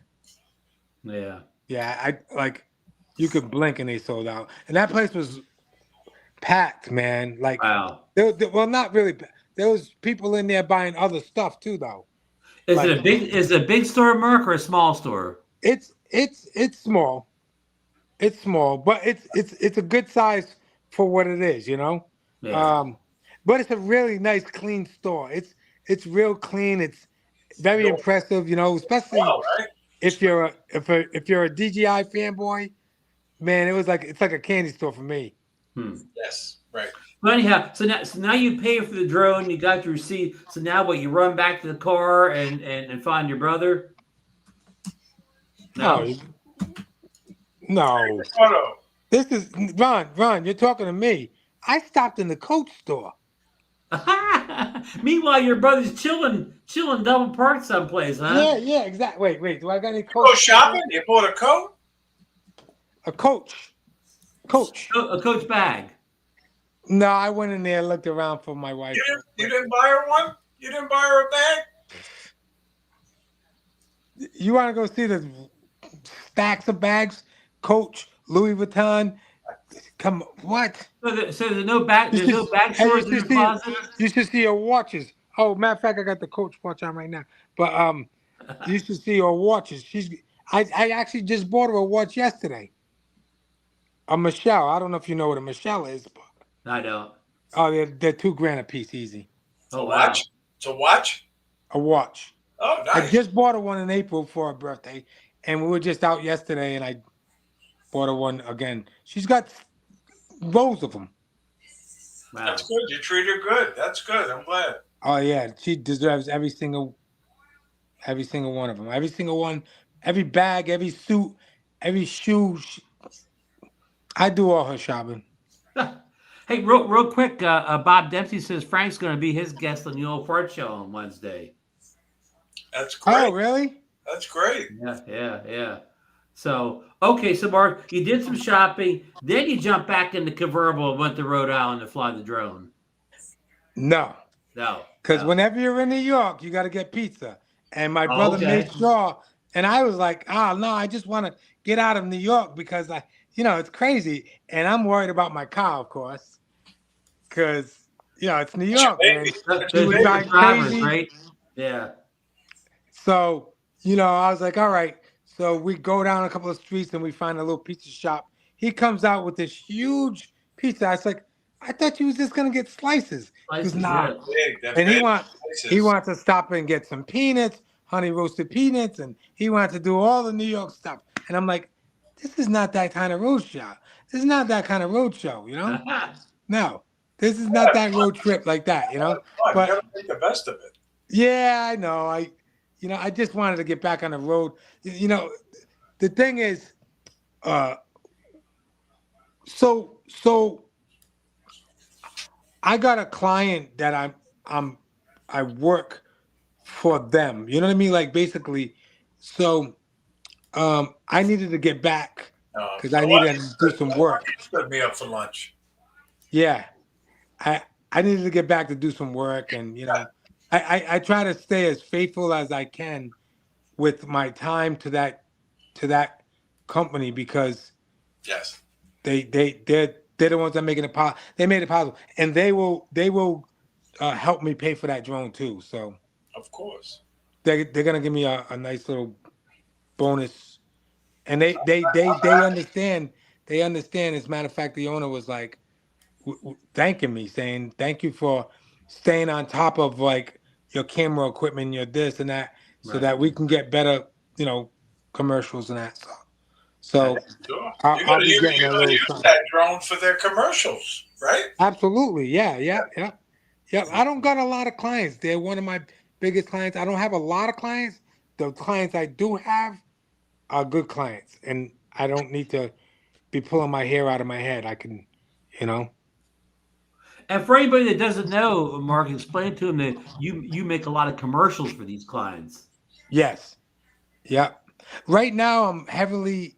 Yeah. Yeah, I like you could blink and they sold out. And that place was packed, man. Like, wow. Well, not really. There was people in there buying other stuff too, though. Is it a big store, Merc, or a small store? It's small. It's small, but it's a good size for what it is, you know. Yeah. But it's a really nice, clean store. It's real clean. It's very impressive, you know, especially if you're a DJI fanboy. Man, it's like a candy store for me. Yes, right. But anyhow, so now you pay for the drone, you got your receipt. So now what? You run back to the car and find your brother? No. This is Ron. You're talking to me. I stopped in the Coach store. Meanwhile, your brother's chilling double parked someplace, huh? Yeah, exactly. Wait. Do I got any Coach? Go shopping? You bought a coat? A Coach. A Coach bag. No, I went in there, looked around for my wife. You didn't buy her one? You didn't buy her a bag? You want to go see the stacks of bags? Coach, Louis Vuitton. Come, what? So there's no bag. There's no bag stores in the closet. You should see your watches. Oh, matter of fact, I got the Coach watch on right now. But you should see her watches. I actually just bought her a watch yesterday. A Michelle. I don't know if you know what a Michelle is, but I don't. Oh, they're $2,000 a piece, easy. Oh, wow. It's a watch? A watch. Oh, nice. I just bought her one in April for her birthday, and we were just out yesterday, and I bought her one again. She's got rows of them. Wow. That's good. You treat her good. That's good. I'm glad. Oh yeah, she deserves every single one of them. Every single one, every bag, every suit, every shoe. I do all her shopping. Hey, real quick, Bob Dempsey says Frank's going to be his guest on the Old Fart Show on Wednesday. That's great. Oh, really? That's great. Yeah. So, okay, so Mark, you did some shopping, then you jumped back in the convertible and went to Rhode Island to fly the drone. No. Because whenever you're in New York, you got to get pizza. And my brother made sure, and I was like, no, I just want to get out of New York because it's crazy. And I'm worried about my car, of course, because, it's New York, man. He was driving crazy. Right? Yeah. So, I was like, all right. So we go down a couple of streets and we find a little pizza shop. He comes out with this huge pizza. I was like, I thought you was just going to get slices. He's not. And he wants to stop and get some peanuts, honey roasted peanuts, and he wants to do all the New York stuff. And I'm like, this is not that kind of road show. This is not that kind of road show, No, this is not that road trip like that, But you gotta make the best of it. Yeah, I know. I just wanted to get back on the road. The thing is, so I got a client that I work for them. You know what I mean? Like basically, so I needed to get back because I needed to do some work. Set me up for lunch. Yeah, I needed to get back to do some work, and I try to stay as faithful as I can with my time to that company because they're the ones that making it possible. They made it possible, and they will help me pay for that drone too. So of course they're gonna give me a nice little bonus, and they understand. They understand. As a matter of fact, the owner was like thanking me, saying thank you for staying on top of like your camera equipment, your this and that, so that we can get better, commercials and that stuff. So I'll be getting a little use that drone for their commercials, right? Absolutely, yeah. I don't got a lot of clients. They're one of my biggest clients. I don't have a lot of clients. The clients I do have, are good clients, and I don't need to be pulling my hair out of my head. I can, you know. And for anybody that doesn't know, Mark, explain to them that you make a lot of commercials for these clients. Yes. Yeah. Right now, I'm heavily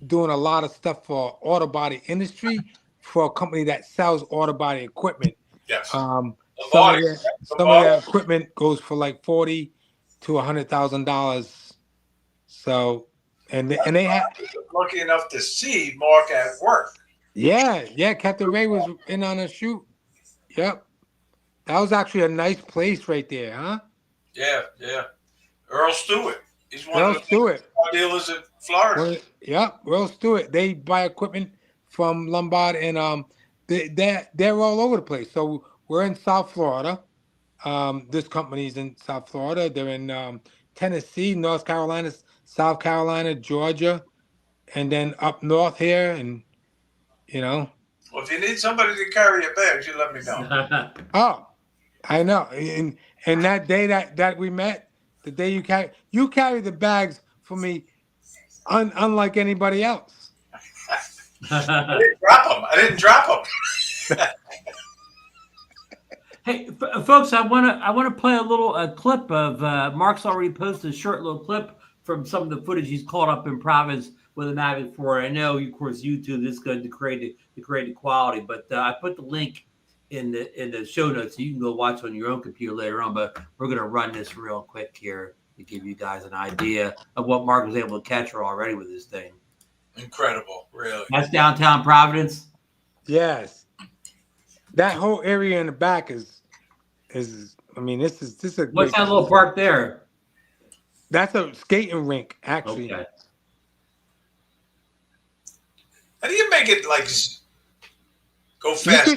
doing a lot of stuff for auto body industry for a company that sells auto body equipment. Yes. Some of their equipment goes for like $40,000 to $100,000. So, and they have lucky enough to see Mark at work. Yeah. Captain Ray was in on a shoot. Yep. That was actually a nice place right there, huh? Yeah. Earl Stewart. He's one Earl of the Stewart dealers in Florida. Earl Stewart. They buy equipment from Lombard, and they're all over the place. So we're in South Florida. This company's in South Florida. They're in Tennessee, North Carolina, South Carolina, Georgia, and then up north here, and you know. Well, if you need somebody to carry your bags, you let me know. Oh, I know. And that day that we met, the day you carry the bags for me, unlike anybody else. I didn't drop them. Hey, folks, I want to play a little clip of Mark's already posted a short little clip from some of the footage he's caught up in Providence with a Mavic 4. I know, of course, YouTube is good to create the quality, but I put the link in the show notes so you can go watch on your own computer later on. But we're going to run this real quick here to give you guys an idea of what Mark was able to capture already with this thing. Incredible, really. That's downtown Providence. Yes, that whole area in the back is. I mean, this is a. What's that little park there? That's a skating rink, actually. Okay. How do you make it like go fast?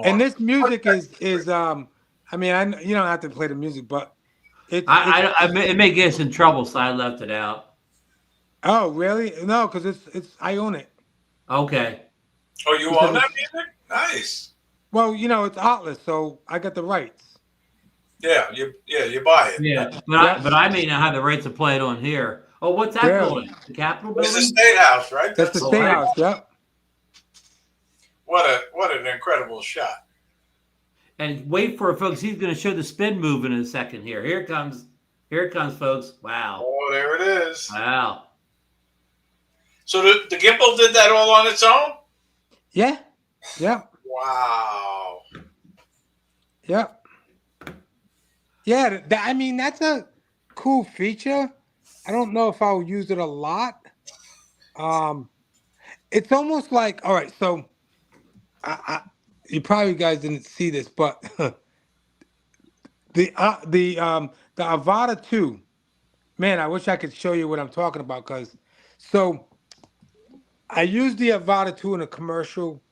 And this music is I mean, you don't have to play the music, but it may get us in trouble, so I left it out. Oh, really? No, because it's I own it. Okay. Oh, you own that music? Nice. Well, it's Atlas, so I got the rights. Yeah, you buy it. Yeah, but I may not have the rights to play it on here. Oh, what's that building? The Capitol building? It's the State House, right? That's the State House. Yep. What an incredible shot! And wait for it, folks. He's going to show the spin move in a second here. Here it comes, folks. Wow. Oh, there it is. Wow. So the gimbal did that all on its own? Yeah. Yep. Wow. Yep. Yeah, I mean, that's a cool feature. I don't know if I'll use it a lot. It's almost like, all right, so you probably guys didn't see this, but the Avata 2, man, I wish I could show you what I'm talking about, so I used the Avata 2 in a commercial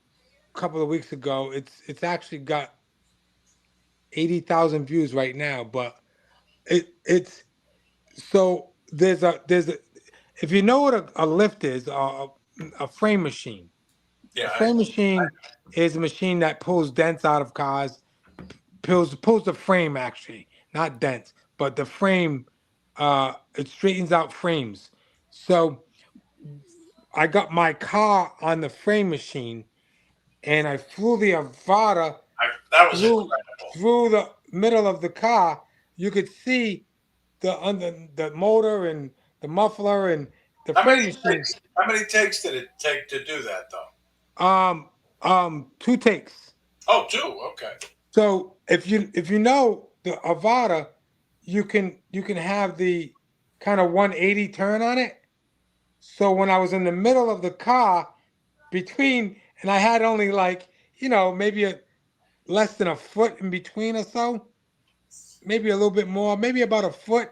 a couple of weeks ago. It's actually got 80,000 views right now, but it's so there's a if you know what a lift is, a frame machine. Yeah, a frame machine is a machine that pulls dents out of cars, pulls the frame, actually, not dents, but the frame. It straightens out frames. So I got my car on the frame machine, and I flew the Avata. That was incredible. Through the middle of the car. You could see the motor and the muffler and the frame machine. How many takes did it take to do that, though? 2 takes. Oh, 2. Okay. So if you know the Avata, you can have the kind of 180 turn on it. So when I was in the middle of the car, and I had only maybe less than a foot in between or so, maybe a little bit more, maybe about a foot,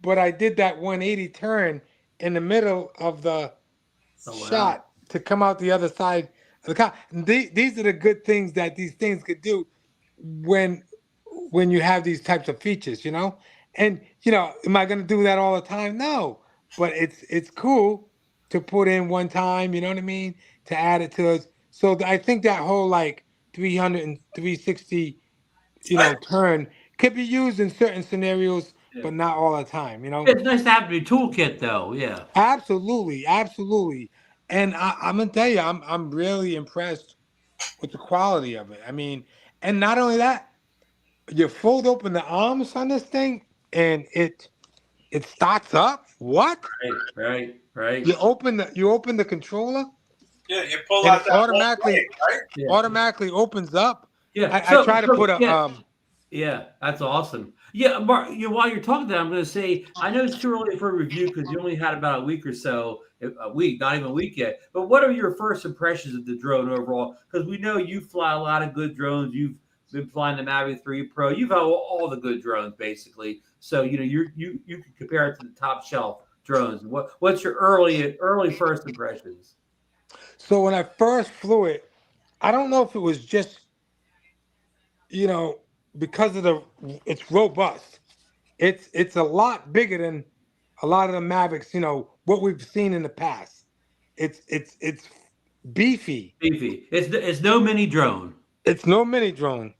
but I did that 180 turn in the middle of the shot to come out the other side of the car. And these are the good things that these things could do when you have these types of features, And am I going to do that all the time? No, but it's cool to put in one time, you know what I mean, to add it to us. So I think that whole 300 and 360, turn could be used in certain scenarios but not all the time. You know, it's nice to have your toolkit, though. Yeah, absolutely, absolutely. And I'm gonna tell you, I'm really impressed with the quality of it. I mean, and not only that, you fold open the arms on this thing, and it starts up. What? right. You open the controller. Yeah, you pull And out it that automatically leg, right? automatically opens up. Yeah. I try to put a Yeah, that's awesome. Yeah, Mark, while you're talking that, I'm going to say, I know it's too early for a review because you only had about a week or so, a week, not even a week yet. But what are your first impressions of the drone overall? Because we know you fly a lot of good drones. You've been flying the Mavic 3 Pro. You've had all the good drones, basically. So, you can compare it to the top shelf drones. What's your early first impressions? So when I first flew it, I don't know if it was just, because of it's robust. It's a lot bigger than a lot of the Mavics, what we've seen in the past. It's beefy. Beefy. It's no mini drone. It's no mini drone.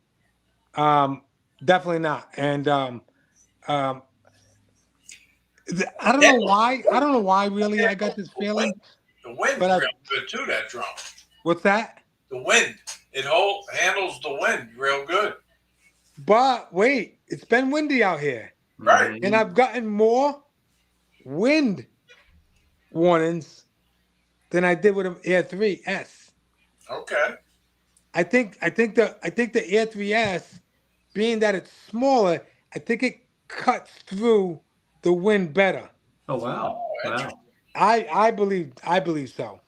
Definitely not. And I don't know why. I don't know why really I got this feeling. The wind's real good too, that drone. What's that? The wind. It handles the wind real good. But wait, it's been windy out here. Right. And I've gotten more wind warnings than I did with an Air 3S. Okay. I think the Air 3S, being that it's smaller, I think it cuts through the wind better. Oh wow. I believe so.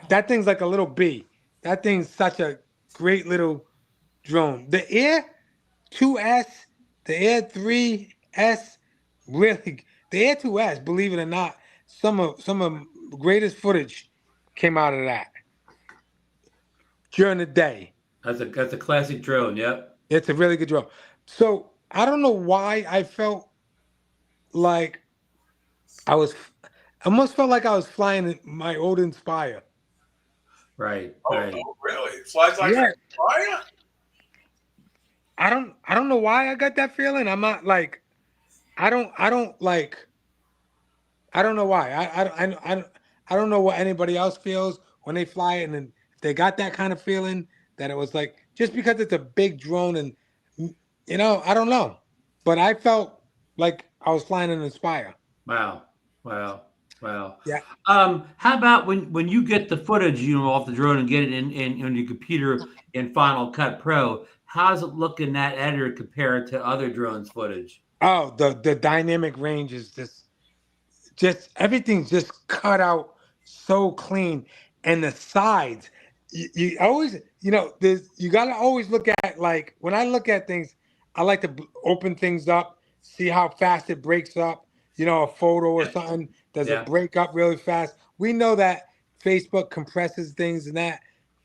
That thing's like a little bee. That thing's such a great little drone. The Air 2S, the Air 3S, really, the Air 2S, believe it or not, some of the greatest footage came out of that during the day. That's a classic drone. Yep. It's a really good drone. So I don't know why I felt like I almost felt like I was flying my old Inspire. Right. Oh, right. really? It flies like an Inspire? I don't know why I got that feeling. I'm not like, I don't know why. I don't know what anybody else feels when they fly it, and then if they got that kind of feeling that it was like, just because it's a big drone and, I don't know. But I felt like I was flying an Inspire. Wow. Yeah. How about when you get the footage, off the drone and get it in on your computer in Final Cut Pro? How's it look in that editor compared to other drones footage? Oh, the dynamic range is just everything's just cut out so clean, and the sides. You always, you got to always look at, like, when I look at things, I like to open things up, see how fast it breaks up. A photo or something, does it break up really fast? We know that Facebook compresses things and that,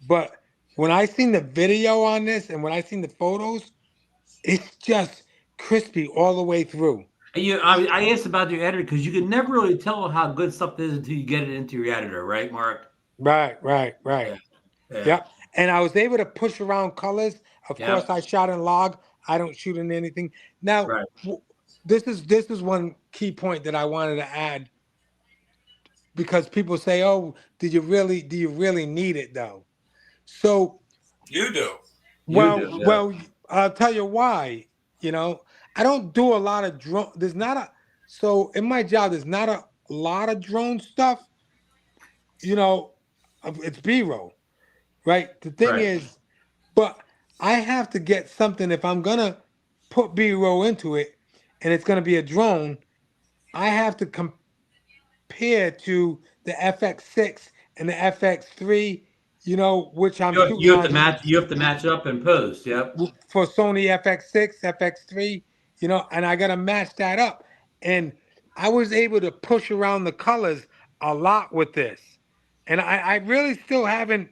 but when I seen the video on this and when I seen the photos, it's just crispy all the way through. I asked about your editor because you can never really tell how good stuff is until you get it into your editor, right, Mark? Right. Yep. And I was able to push around colors. Of course, I shot in log. I don't shoot in anything. Now, this is one key point that I wanted to add, because people say, "Oh, do you really need it though?" So you do. Well, I'll tell you why. I don't do a lot of drone. So in my job, there's not a lot of drone stuff. It's B-roll, right? The thing is, but I have to get something if I'm gonna put B-roll into it, and it's gonna be a drone. I have to compare to the FX6 and the FX3. Which I'm shooting. You have to match up in post. Yep. For Sony FX6, FX3, and I got to match that up. And I was able to push around the colors a lot with this. And I really still haven't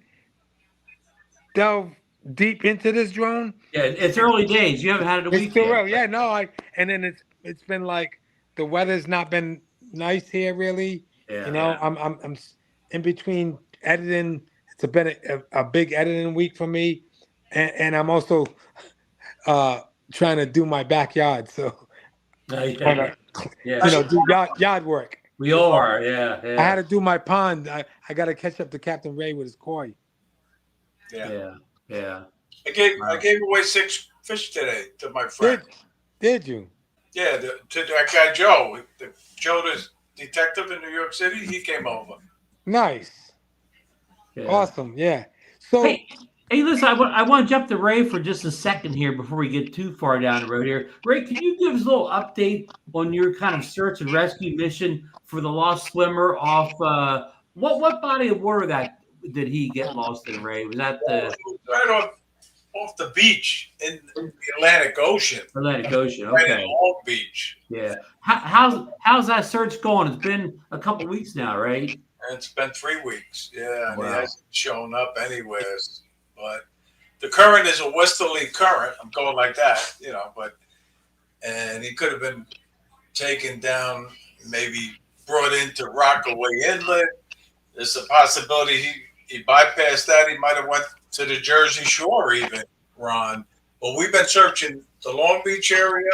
delved deep into this drone. Yeah, it's early days. You haven't had it a week It's still yet. early. Yeah, no, and then it's been like the weather's not been nice here really. Yeah, I'm in between editing. It's been a big editing week for me, and I'm also trying to do my backyard. So Yeah. Do yard work. We are, yeah. I had to do my pond. I got to catch up to Captain Ray with his koi. Yeah. I gave away 6 fish today to my friend. Did you? Yeah, to that guy Joe. Joe, the detective in New York City, he came over. Nice. Yeah. Awesome. Yeah. So. Hey, listen, I want to jump to Ray for just a second here before we get too far down the road here. Ray, can you give us a little update on your kind of search and rescue mission for the lost swimmer off what body of water that did he get lost in, Ray? Was that right off the beach in the Atlantic Ocean? Atlantic Ocean, right okay. in Long Beach. Yeah. How's that search going? It's been a couple weeks now, right? And it's been 3 weeks. Yeah, and wow. He hasn't shown up anywhere. But the current is a westerly current. I'm going like that, and he could have been taken down, maybe brought into Rockaway Inlet. There's a possibility he bypassed that. He might have went to the Jersey Shore even, Ron. But we've been searching the Long Beach area,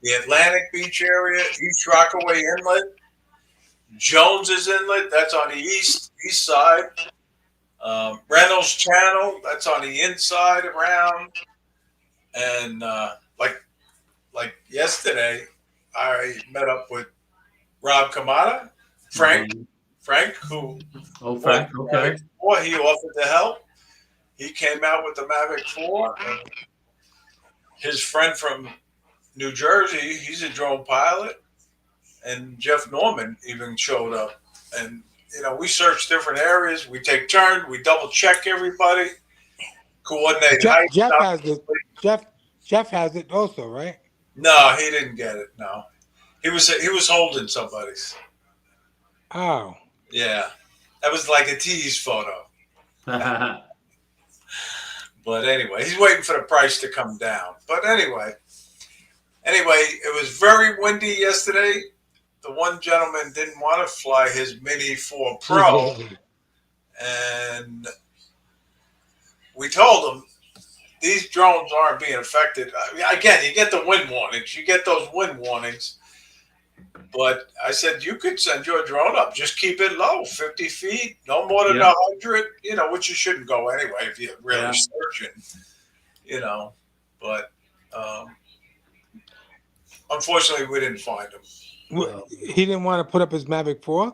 the Atlantic Beach area, East Rockaway Inlet, Jones's Inlet, that's on the east side. Reynolds Channel, that's on the inside around. And like yesterday, I met up with Rob Kamada, Frank, who Frank, okay. He offered to help. He came out with the Mavic 4. And his friend from New Jersey, he's a drone pilot, and Jeff Norman even showed up. And we search different areas. We take turns. We double check everybody. Coordinate. Jeff has it. Jeff has it also, right? No, he didn't get it. No, he was holding somebody's. Oh. Yeah, that was like a tease photo. But anyway, he's waiting for the price to come down. But anyway, it was very windy yesterday. The one gentleman didn't want to fly his Mini 4 Pro, and we told him these drones aren't being affected. I mean, again, you get the wind warnings. You get those wind warnings. But I said, you could send your drone up. Just keep it low, 50 feet, no more than 100, which you shouldn't go anyway if you're really searching, But unfortunately, we didn't find him. He didn't want to put up his Mavic 4?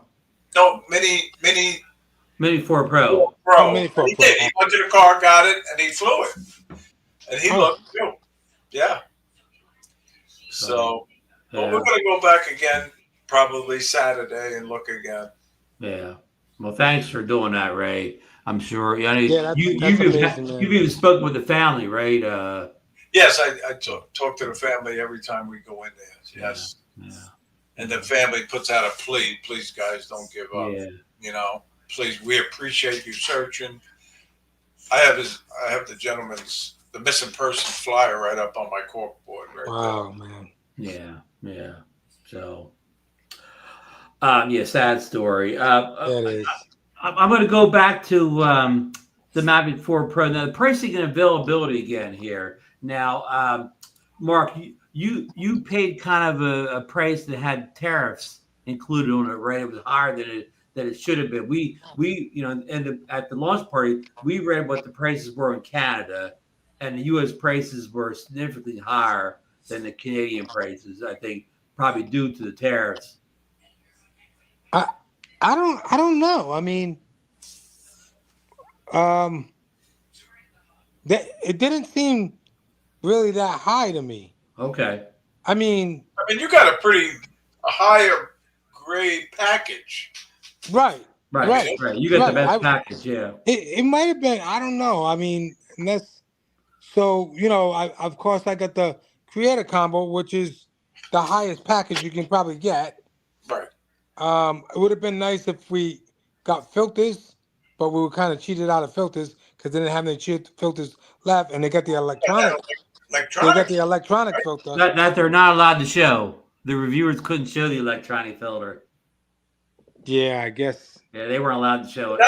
No, Mini 4 Pro. Mini 4 He Pro. did. He went to the car, got it, and he flew it. And he looked too. Yeah. So, but we're going to go back again probably Saturday and look again. Yeah. Well, thanks for doing that, Ray. I'm sure. That's you've amazing, even spoken with the family, right? Yes, I talk to the family every time we go in there. Yes. Yeah. And the family puts out a plea. Please, guys, don't give up. Yeah. Please, we appreciate you searching. I have the missing person flyer right up on my cork board right wow, there. Man. Yeah. So, sad story. That is. I'm going to go back to the Mavic 4 Pro. Now, the pricing and availability again here. Now, Mark, you paid kind of a price that had tariffs included on it, right? It was higher than it should have been. We at the launch party, we read what the prices were in Canada, and the U.S. prices were significantly higher than the Canadian prices. I think probably due to the tariffs. I don't know. I mean, it didn't seem really that high to me. Okay. I mean, you got a higher grade package. Right. You got the best package, yeah. It might have been. I don't know. I mean, and that's so. Of course, I got the Creator Combo, which is the highest package you can probably get. Right. It would have been nice if we got filters, but we were kind of cheated out of filters because they didn't have any filters left, and they got the electronic. They got the electronic filter. That they're not allowed to show. The reviewers couldn't show the electronic filter. Yeah, I guess. Yeah, they weren't allowed to show it.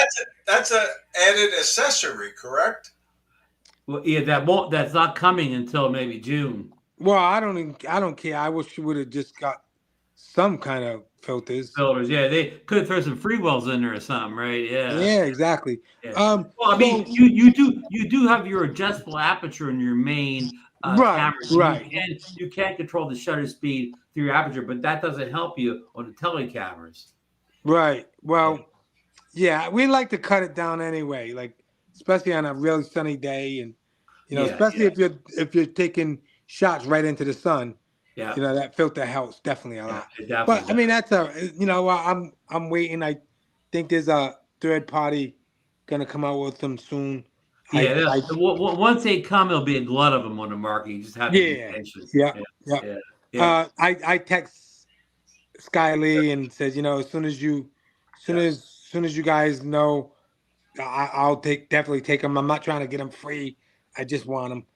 That's an added accessory, correct? Well, yeah, that's not coming until maybe June. Well, I don't care. I wish you would have just got some kind of filters. Filters, yeah, they could throw some free wells in there or something, right? Yeah. Yeah, exactly. Yeah. Well, I mean, you do have your adjustable aperture in your main camera. So right. You can control the shutter speed through your aperture, but that doesn't help you on the tele cameras. Right. Well, yeah, we like to cut it down anyway, like especially on a really sunny day, and especially if you're taking shots right into the sun. Yeah. That filter helps definitely a lot. It definitely But I mean, that's I'm waiting. I think there's a third party gonna come out with them soon. Yeah, once they come, there'll be a glut of them on the market. You just have to be patient. Yeah. I text Sky Lee and says, as soon as you guys know, I'll definitely take them. I'm not trying to get them free. I just want them.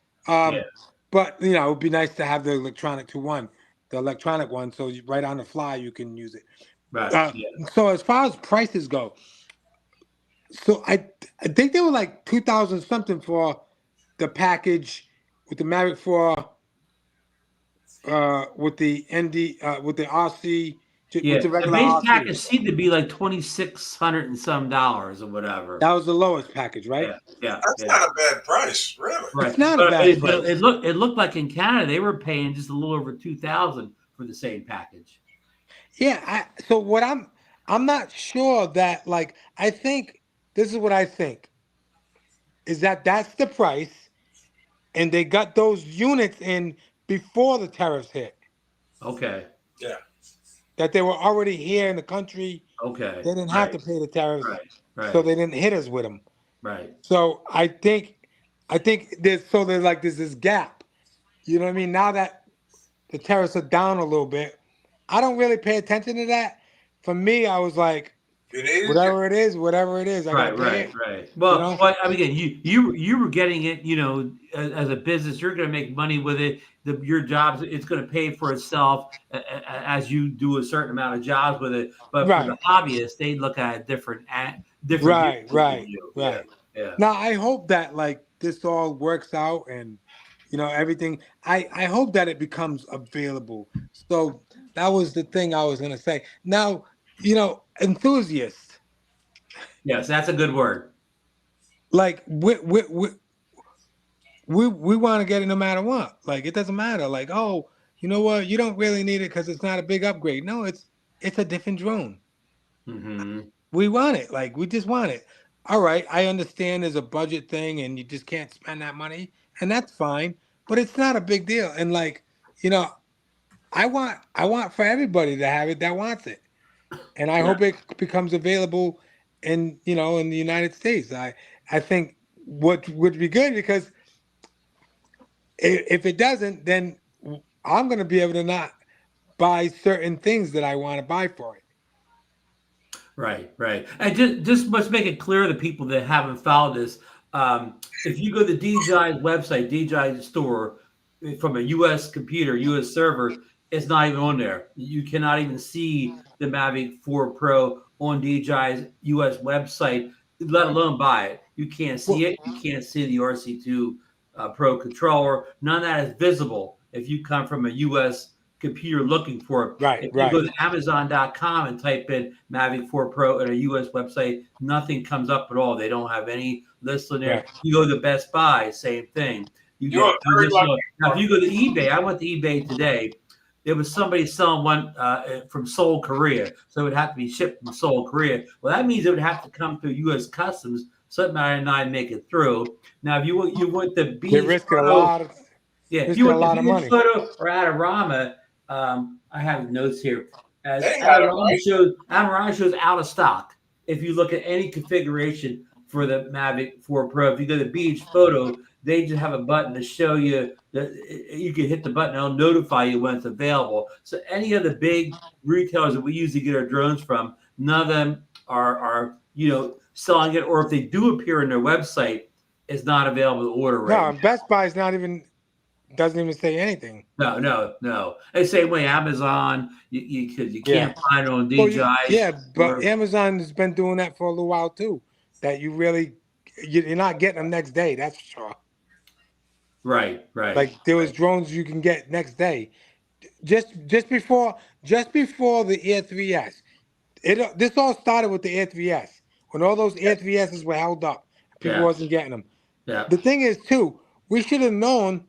But it would be nice to have the electronic one, so right on the fly you can use it. Right. So as far as prices go, so I think they were like 2,000 something for the package with the Mavic 4, with the ND, with the RC. With the regular base RC. package seemed to be like $2,600 and some or whatever. That was the lowest package, right? Yeah. That's not a bad price, really. Right. It's not a bad price. It looked like in Canada they were paying just a little over $2,000 for the same package. Yeah. So what I'm not sure that, like, I think this is what I think is that's the price, and they got those units in before the tariffs hit. Okay. Yeah. That they were already here in the country. Okay. They didn't have to pay the tariffs, right. So they didn't hit us with them. Right. So I think there's this gap. You know what I mean? Now that the tariffs are down a little bit, I don't really pay attention to that. For me, I was like, whatever it is. Right. Well, I mean, again, you were getting it. As a business, you're going to make money with it. Your jobs, it's going to pay for itself as you do a certain amount of jobs with it. But for the hobbyists, they look at it different. Right. Yeah. Now I hope that like this all works out, and everything. I hope that it becomes available. So that was the thing I was going to say. Now, enthusiasts. Yes, that's a good word. Like we want to get it no matter what. Like it doesn't matter. Like, oh, you know what? You don't really need it because it's not a big upgrade. No, it's a different drone. Mm-hmm. We want it. Like we just want it. All right, I understand there's a budget thing and you just can't spend that money, and that's fine. But it's not a big deal. And like, I want for everybody to have it that wants it, and I hope it becomes available in in the United States. I think what would be good, because if it doesn't, then I'm going to be able to not buy certain things that I want to buy for it. Right. And just must make it clear to people that haven't followed this. If you go to DJI's website, DJI store, from a U.S. computer, U.S. server, it's not even on there. You cannot even see the Mavic 4 Pro on DJI's U.S. website, let alone buy it. You can't see it. You can't see the RC2 Pro controller. None of that is visible if you come from a U.S. computer looking for it. Right. If you go to Amazon.com and type in Mavic 4 Pro at a U.S. website, nothing comes up at all. They don't have any list in there. Right. You go to Best Buy, same thing. Now, if you go to eBay, I went to eBay today. There was somebody selling one from Seoul, Korea. So it would have to be shipped from Seoul, Korea. Well, that means it would have to come through U.S. Customs. Something might not make it through. Now, if you want the beach photo, if you want the beach photo or Adorama, I have notes here. As Adorama shows out of stock. If you look at any configuration for the Mavic 4 Pro, if you go to beach photo, they just have a button to show you that you can hit the button. It'll notify you when it's available. So any of the big retailers that we usually get our drones from, none of them are selling it, or if they do appear on their website, it's not available to order right now. Best Buy's doesn't even say anything. No. And the same way Amazon, you can't find it on DJI. But Amazon has been doing that for a little while too. That you're not getting them next day. That's for sure. Right. Right. Like there was drones you can get next day. Just before the Air 3S. This all started with the Air 3S when all those Air 3Ss were held up. People Yeah. wasn't getting them. Yeah. The thing is too, we should have known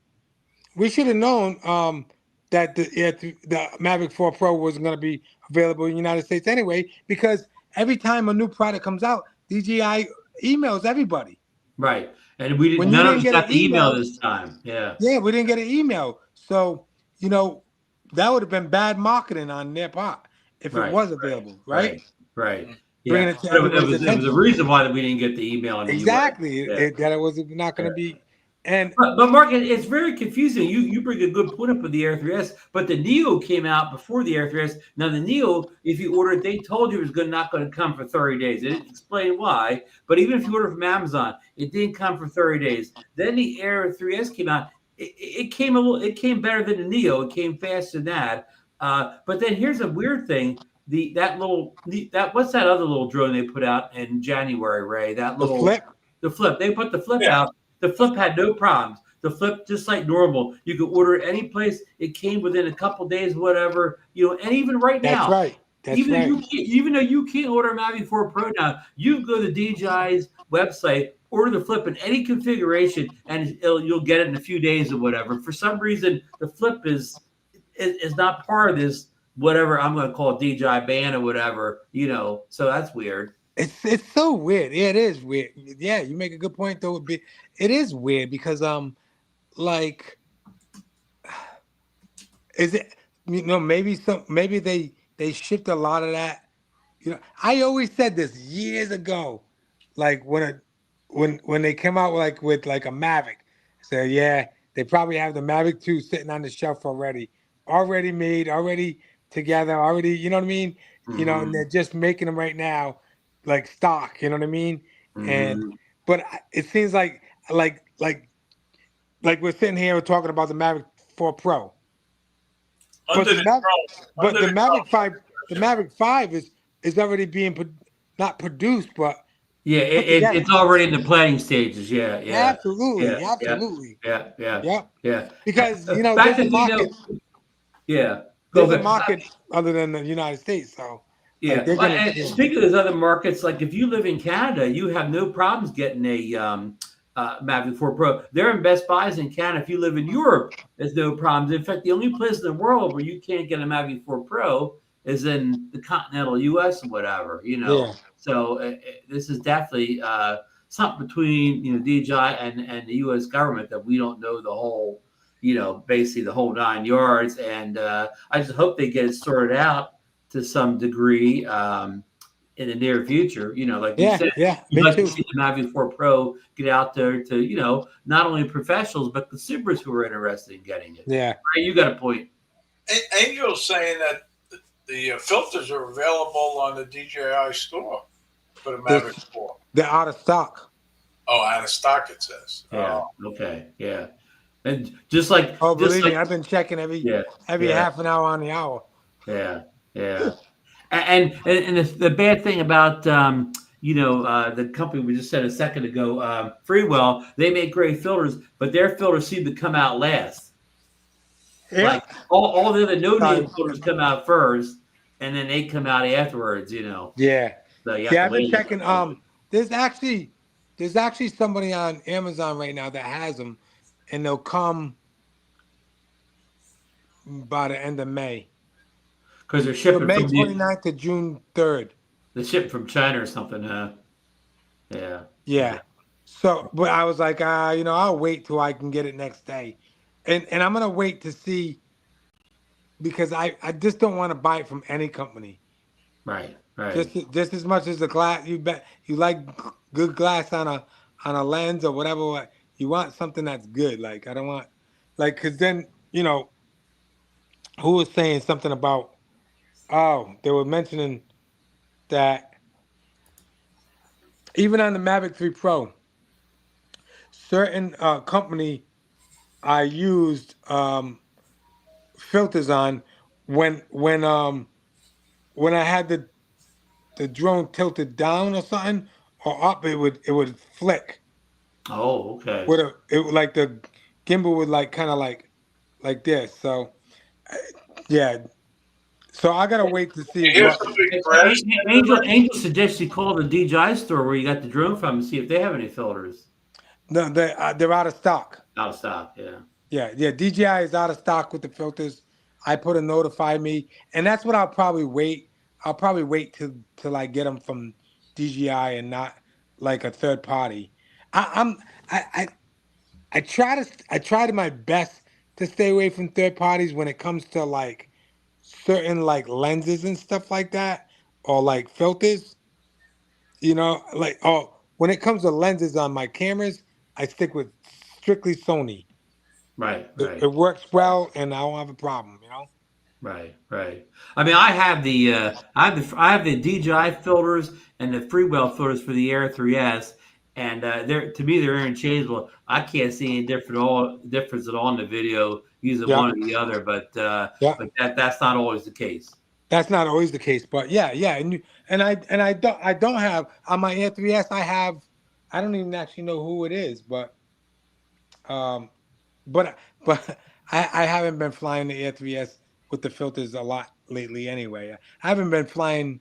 that the Mavic 4 Pro wasn't going to be available in the United States anyway, because every time a new product comes out, DJI emails everybody. Right. And we When didn't. you None of didn't us get got an the email email, this time. Yeah. yeah, we didn't get an email. So, you know, that would have been bad marketing on their part if it Right. was available, right? Right. Bringing Yeah. it to But everybody's it was a attention. reason why that we didn't get the email in the Exactly. US. Yeah. That it was not going to be. And But Mark, it's very confusing. You bring a good point up with the Air 3S, but the Neo came out before the Air 3S. Now the Neo, if you ordered, they told you it was not going to come for 30 days. They didn't explain why. But even if you order from Amazon, it didn't come for 30 days. Then the Air 3S came out. It came better than the Neo. It came faster than that. But then here's a weird thing. What's that other little drone they put out in January, Ray? the flip. The flip. They put the flip out. The flip had no problems. The flip, just like normal, you could order it any place. It came within a couple days, whatever, and even right now. That's right. Even though you can't order a Mavic 4 Pro now, you go to DJI's website, order the flip in any configuration, and you'll get it in a few days or whatever. For some reason, the flip is not part of this whatever I'm going to call it DJI ban or whatever, So that's weird. It's so weird. Yeah, it is weird. Yeah, you make a good point though. It is weird because like, is it maybe they shipped a lot of that. I always said this years ago, like when they came out with a Mavic. So yeah, they probably have the Mavic 2 sitting on the shelf already made, already together, already. You know what I mean? Mm-hmm. And they're just making them right now. Like stock, you know what I mean? Mm-hmm. But it seems like we're sitting here talking about the Mavic 4 Pro. But the Mavic 5 is already being not produced, but yeah, it's already in the planning stages. Yeah. Absolutely. Yeah. Because there's a market. There's a market other than the United States, so. Yeah. And speaking of those other markets, like if you live in Canada, you have no problems getting a Mavic 4 Pro. They're in Best Buys in Canada. If you live in Europe, there's no problems. In fact, the only place in the world where you can't get a Mavic 4 Pro is in the continental U.S. or whatever. Yeah. So this is definitely something between DJI and the U.S. government that we don't know the whole, basically the whole 9 yards. And I just hope they get it sorted out to some degree in the near future, like you said, you'd like to see the Mavic 4 Pro get out there to, not only professionals, but consumers who are interested in getting it. Yeah. Right, you got a point. Angel's saying that the filters are available on the DJI store for the Mavic 4. They're out of stock. Oh, out of stock, it says. Yeah. Okay. Yeah. And just like, believe me, I've been checking every half an hour on the hour. Yeah. Yeah. And the bad thing about the company we just said a second ago, Freewell, they make great filters, but their filters seem to come out last. Yeah. Like all the other no-name filters come out first, and then they come out afterwards. Yeah. So I've been checking. There's actually somebody on Amazon right now that has them, and they'll come by the end of May. Because they're shipping from May from 29th to June 3rd. They're shipping from China or something, huh? Yeah. Yeah. So, but I was like, I'll wait till I can get it next day. And I'm going to wait to see, because I just don't want to buy it from any company. Right. Just as much as the glass, you like good glass on a lens or whatever. You want something that's good. Like, I don't want, because then, who was saying something about, they were mentioning that even on the Mavic 3 Pro, certain company I used filters on when I had the drone tilted down or something or up, it would flick. Oh, okay. It like the gimbal with like kind of like this. So yeah. So I gotta wait to see Here's what. the big press. Angel suggests you call the DJI store where you got the drone from and see if they have any filters. No, they're out of stock. Out of stock, yeah. Yeah. DJI is out of stock with the filters. I put a notify me, and that's what I'll probably wait. I'll probably wait till I get them from DJI and not like a third party. I try to my best to stay away from third parties when it comes to like certain like lenses and stuff like that, or like filters. You know, like when it comes to lenses on my cameras, I stick with strictly Sony. Right. It works well, and I don't have a problem. You know. Right. I mean, I have the DJI filters and the freewheel filters for the Air 3S, and they're interchangeable. I can't see any difference at all in the video using one or the other, but that's not always the case. That's not always the case, but yeah, and I don't have on my Air 3S. I don't even actually know who it is, but I haven't been flying the Air 3S with the filters a lot lately anyway. I haven't been flying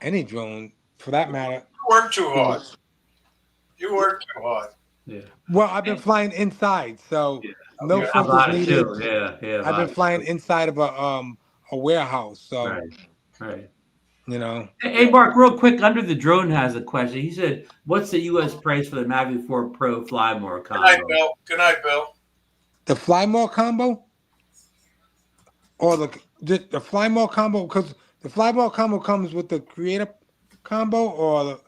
any drone for that matter. You work too hard. You work too hard. Yeah. Well, I've been flying inside, so no filters needed. Yeah. I've been flying inside of a warehouse, so right. You know. Hey, Mark, real quick, Under the Drone has a question. He said, "What's the U.S. price for the Mavic 4 Pro Fly More combo?" Good night, Bill. The Fly More combo, or the Fly More combo, because the Fly More combo comes with the Creator combo, or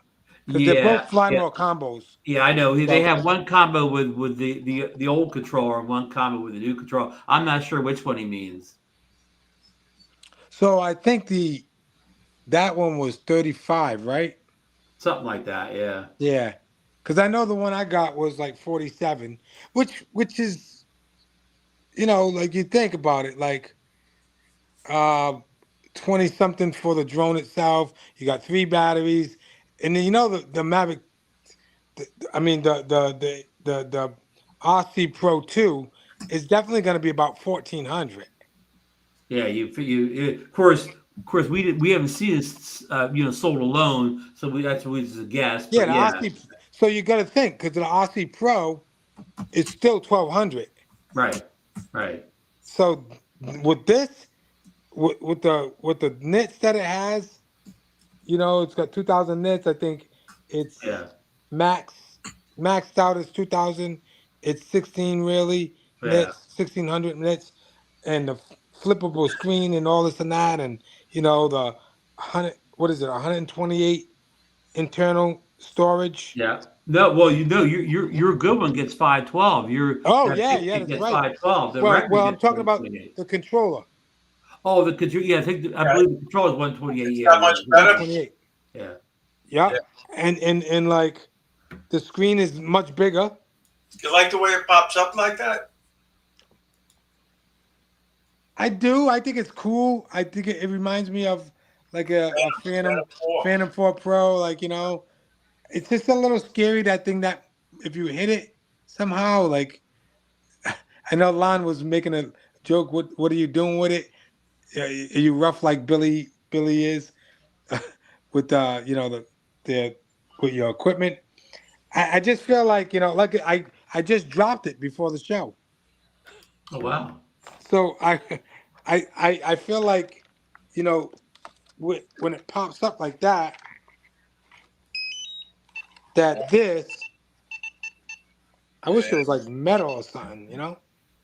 because they're both Fly More combos. Yeah, I know. They have one combo with the old controller and one combo with the new controller. I'm not sure which one he means. So I think that one was 35, right? Something like that, yeah. Yeah, because I know the one I got was like 47, which is, you know, like you think about it, like 20 something for the drone itself. You got 3 batteries, and then you know the Mavic. The RC Pro 2 is definitely going to be about 1,400. Yeah, of course we haven't seen it sold alone, so that's a guess. Yeah, RC. So you got to think, because the RC Pro is still 1,200. Right. So with this, with the nits that it has, you know, it's got 2,000 nits. I think it's maxed out is 2,000. It's 16 really nits, 1,600 nits, and the flippable screen and all this and that, and you know the 128 internal storage. Yeah. No, well, your good one gets 512. That's gets right. 512. Well, I'm talking about the controller. Oh, the controller. Yeah, I believe the controller is 128. It's not much better. 128. Yeah. And like the screen is much bigger. You like the way it pops up like that? I do. I think it's cool. I think it reminds me of like a Phantom 4 Pro. Like, you know, it's just a little scary, that thing, that if you hit it somehow, like, I know Lon was making a joke. What are you doing with it? Are you rough like Billy is with with your equipment? I just feel like, you know, like I just dropped it before the show. Oh wow. So I feel like, you know, when it pops up like that, this, I wish it was like metal or something, you know?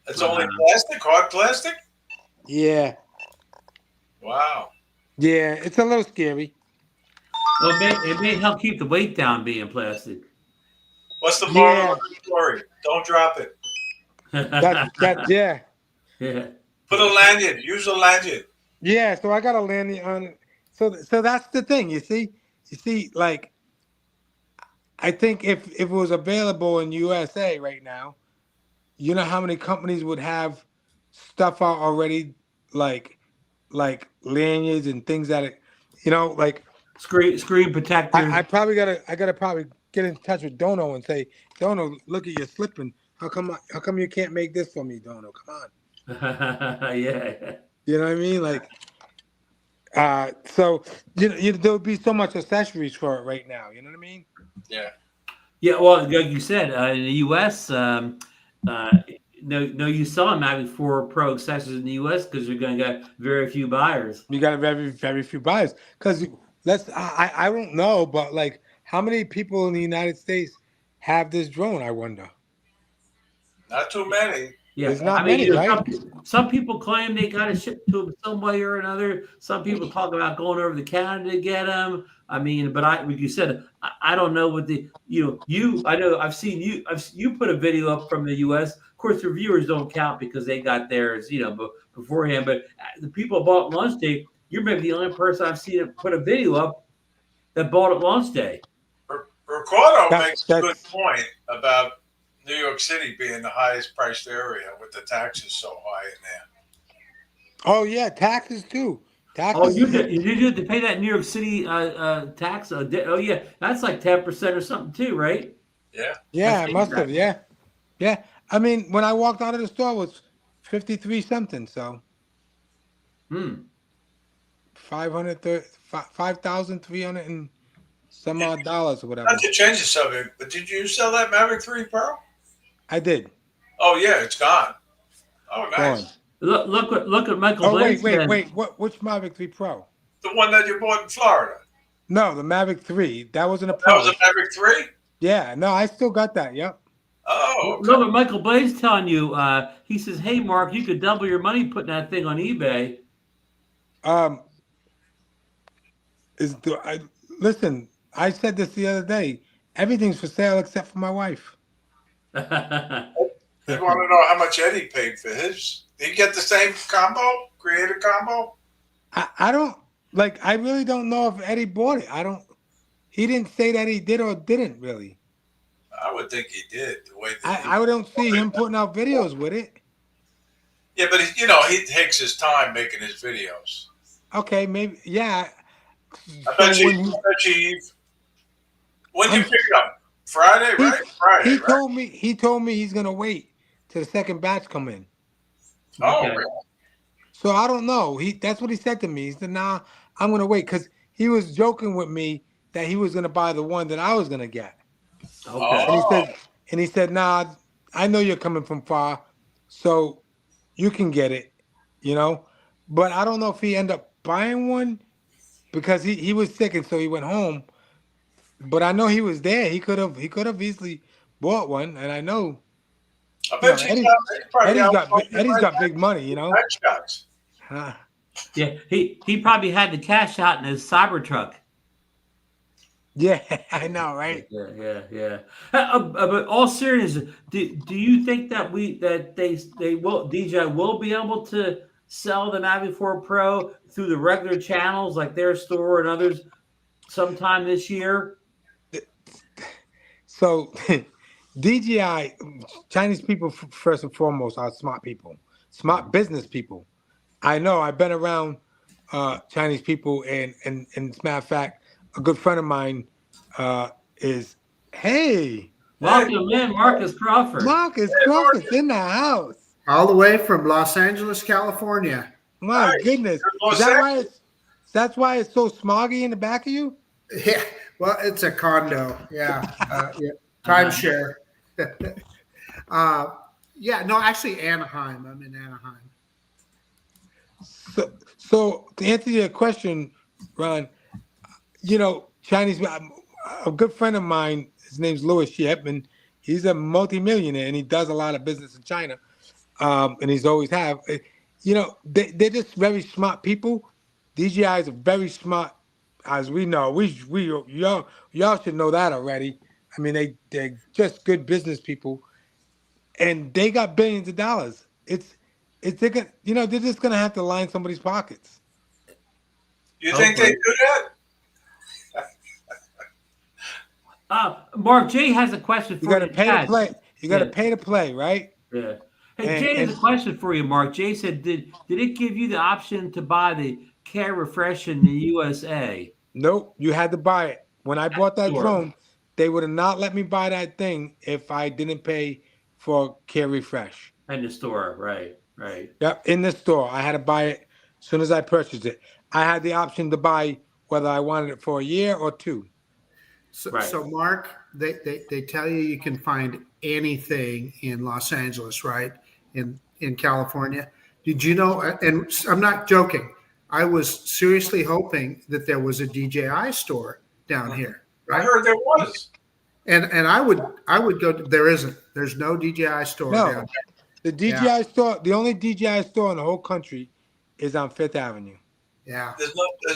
It's only plastic, hard plastic? Yeah. Wow. Yeah, it's a little scary. Well, it may help keep the weight down being plastic. What's the moral of the story? Don't drop it. Yeah. Put a lanyard. Use a lanyard. Yeah, so I got a lanyard on it. So that's the thing, you see, like, I think if it was available in USA right now, you know how many companies would have stuff out already, like lanyards and things that, you know, like screen protector. I gotta probably get in touch with Dono and say, Dono, look at your slipping. How come you can't make this for me, Dono? Come on. Yeah. You know what I mean? Like, so there would be so much accessories for it right now. You know what I mean? Yeah. Yeah, well, like you said, in the U.S., no use selling Mavic 4 Pro accessories in the U.S. because you're going to get very few buyers. You got very few buyers. Because I don't know, but like, how many people in the United States have this drone? I wonder. Not too many. Yeah, There's not I mean, many, right? some people claim they got to ship to them some way or another. Some people talk about going over to Canada to get them. I mean, but like you said, I don't know what I know I've seen you put a video up from the U.S. Of course, your viewers don't count because they got theirs, beforehand. But the people bought launch day. You're maybe the only person I've seen put a video up that bought it launch day. Ricardo makes a good point about New York City being the highest priced area with the taxes so high in there. Oh yeah, taxes too. Taxes. Oh, you have to pay that New York City tax. Oh yeah, that's like 10% or something too, right? Yeah. Yeah, it must have. Yeah, yeah. I mean, when I walked out of the store, it was 53 something. So. 5,300 and some odd dollars or whatever. Not to change the subject, but did you sell that Mavic 3 Pro? I did. Oh yeah, it's gone. Oh nice. Gone. Look at Michael. Oh wait. Which Mavic 3 Pro? The one that you bought in Florida. No, the Mavic 3. That wasn't a Pro. That was a Mavic 3? Yeah, no, I still got that. Yep. Oh. Okay. Look what Michael Blaze telling you. He says, "Hey, Mark, you could double your money putting that thing on eBay." Listen, I said this the other day. Everything's for sale except for my wife. They want to know how much Eddie paid for his. Did he get the same combo? Creator combo? I don't like. I really don't know if Eddie bought it. He didn't say that he did or didn't really. I would think he did. The way I don't see him putting out videos with it. Yeah, but he takes his time making his videos. Okay, maybe. Yeah. I bet you. When you pick it up? Friday, right? Friday. He told me he's gonna wait till the second batch come in. Oh, Okay. really? So I don't know. That's what he said to me. He said, "Nah, I'm gonna wait," because he was joking with me that he was gonna buy the one that I was gonna get. Okay. And he said, "Nah, I know you're coming from far, so you can get it, But I don't know if he ended up buying one because he was sick and so he went home. But I know he was there. He could have easily bought one, and I know. I bet Eddie's got big money, Huh. Yeah, he probably had the cash out in his Cybertruck. Yeah, I know, right? Yeah. But all serious, do you think that DJI will be able to sell the Mavic 4 Pro through the regular channels like their store and others sometime this year? So, DJI, Chinese people first and foremost are smart people, smart business people. I know I've been around Chinese people, and as a matter of fact, a good friend of mine is, welcome in, Marcus Crawford. Marcus Crawford's in the house. All the way from Los Angeles, California. My goodness. That's why it's so smoggy in the back of you? Yeah, well, it's a condo. Yeah, timeshare. Actually, Anaheim. I'm in Anaheim. So to answer your question, Ron, Chinese, a good friend of mine, his name's Louis Shipman. He's a multimillionaire and he does a lot of business in China. And he's always have. They're just very smart people. DJI is a very smart, as we know. Y'all should know that already. I mean, they're just good business people, and they got billions of dollars. They're just gonna have to line somebody's pockets. You think they do that? Mark J has a question for you. You got to pay to play. You got to pay to play, right? Yeah. Hey, Jay has a question for you, Mark. Jay said, did it give you the option to buy the Care Refresh in the USA? Nope, you had to buy it. When I bought that drone, they would have not let me buy that thing if I didn't pay for Care Refresh. In the store, right, right. Yep, in the store. I had to buy it as soon as I purchased it. I had the option to buy whether I wanted it for a year or 2. So, Right. so Mark, they tell you can find anything in Los Angeles, right? In California. Did you know? And I'm not joking. I was seriously hoping that there was a DJI store down here, I right? heard there was. And I would go. There isn't. There's no DJI store No. down here. The DJI store, the only DJI store in the whole country is on 5th Avenue. Yeah. There's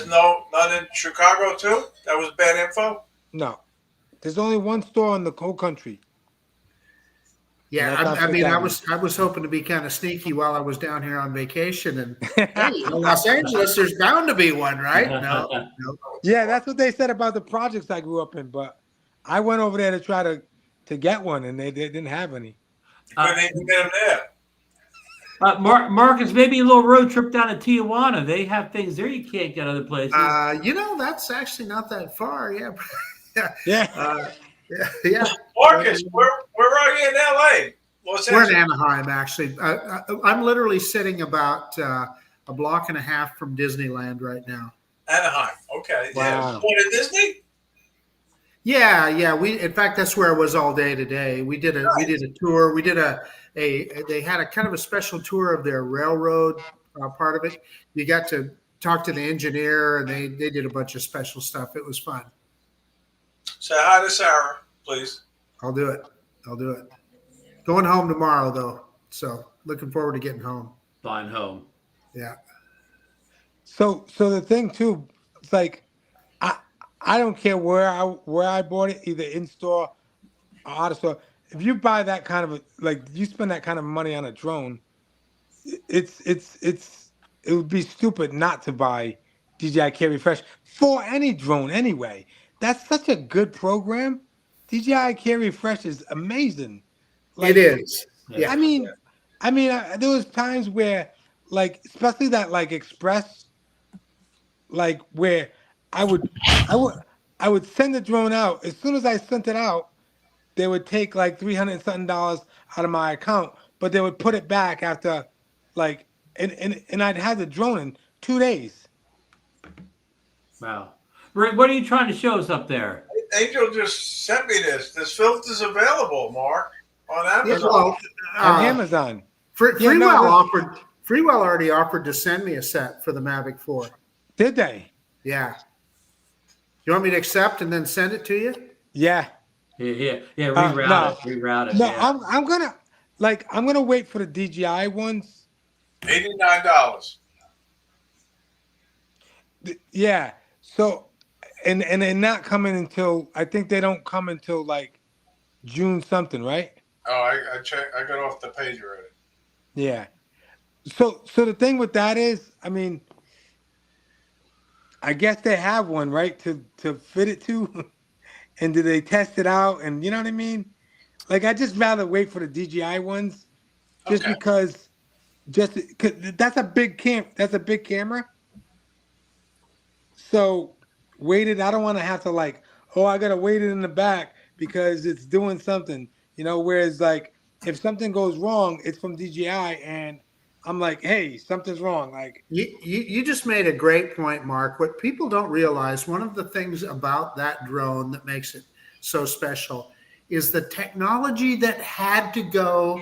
none in Chicago too. That was bad info. No. There's only one store in the whole country. Yeah, And that's on I mean, Fifth I was hoping to be kind of sneaky while I was down here on vacation, and hey, in Los Angeles, there's bound to be one, right? No. Yeah, that's what they said about the projects I grew up in, but I went over there to try to get one, and they didn't have any. You couldn't even get them there. Marcus, maybe a little road trip down to Tijuana. They have things there you can't get other places. That's actually not that far. Yeah. Yeah. Yeah. Marcus, where are you in LA? Los We're Angeles. in Anaheim, actually. I'm literally sitting about a block and a half from Disneyland right now. Anaheim. Okay. Wow. Yeah. Going to Disney? Yeah. In fact, that's where I was all day today. We did a tour. We did they had a kind of a special tour of their railroad part of it. You got to talk to the engineer, and they did a bunch of special stuff. It was fun. Say hi to Sarah, please. I'll do it. Going home tomorrow, though. So looking forward to getting home. Flying home. Yeah. So the thing too, it's like I don't care where I bought it, either in store or out of store. If you buy that kind of you spend that kind of money on a drone, it would be stupid not to buy DJI Care Refresh for any drone anyway. That's such a good program. DJI Care Refresh is amazing. It is. Yeah. I mean, there was times where, especially that Express, where I would send the drone out. As soon as I sent it out, they would take $300 and something out of my account, but they would put it back after, and I'd have the drone in 2 days. Wow. Rick, what are you trying to show us up there? Angel just sent me this. This filter's available, Mark, on Amazon. Yeah, well, On Amazon. Freewell already offered to send me a set for the Mavic 4. Did they? Yeah. You want me to accept and then send it to you? Yeah. Yeah. Reroute it. No, yeah. I'm gonna wait for the DJI ones. $89. Yeah. So, and they're not coming until, I think they don't come until June something, right? Oh, I checked. I got off the page already. Yeah. So the thing with that is, I guess they have one, right, to fit it to, and do they test it out? And you know what I mean? I just rather wait for the DJI ones, just Okay. because that's a big camera. So waited, I don't want to have to I gotta wait it in the back because it's doing something, whereas if something goes wrong, it's from DJI and I'm hey, something's wrong. You just made a great point, Mark. What people don't realize, one of the things about that drone that makes it so special is the technology that had to go,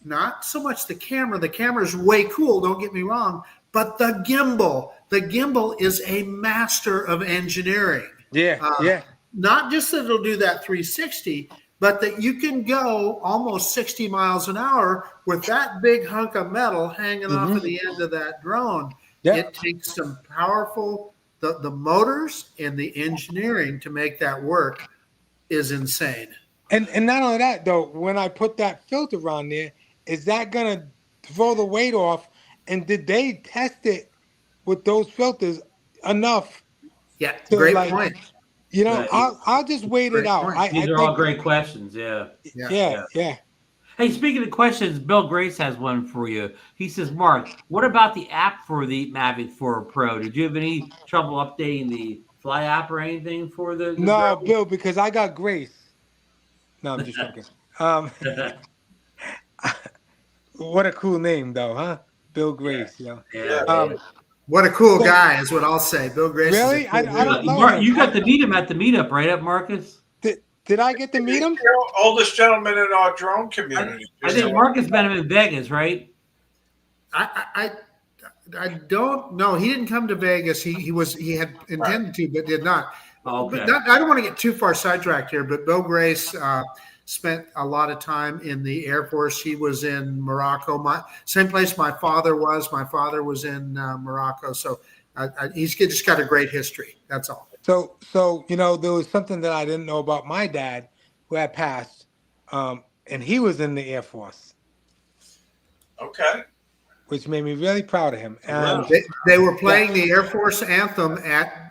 not so much the camera. The camera's way cool, don't get me wrong, but the gimbal. The gimbal is a master of engineering. Yeah. Not just that it'll do that 360, but that you can go almost 60 miles an hour with that big hunk of metal hanging off of the end of that drone. Yeah. It takes some powerful, the motors and the engineering to make that work is insane. And not only that, though, when I put that filter on there, is that going to throw the weight off? And did they test it with those filters enough? Yeah, to, great point. Right. I'll just wait it out. These are all great questions. Yeah. Yeah. Hey, speaking of questions, Bill Grace has one for you. He says, Mark, what about the app for the Mavic 4 Pro? Did you have any trouble updating the Fly app or anything for the No, Pro? Bill, because I got Grace. No, I'm just joking. What a cool name, though, huh? Bill Grace. Yeah. What a cool guy is what I'll say. Bill Grace. Really? Is a cool I don't dude. know. Mark, you got to meet him at the meetup, right, up Marcus? Did I get to meet him? The oldest gentleman in our drone community. I think Marcus met him in Vegas, right? I don't know. He didn't come to Vegas. He had intended to, but did not. Okay. But I don't want to get too far sidetracked here, but Bill Grace spent a lot of time in the Air Force. He was in Morocco, same place my father was. My father was in Morocco, so he's just got a great history. That's all. So there was something that I didn't know about my dad, who had passed, and he was in the Air Force. Okay. Which made me really proud of him. And they were playing the Air Force anthem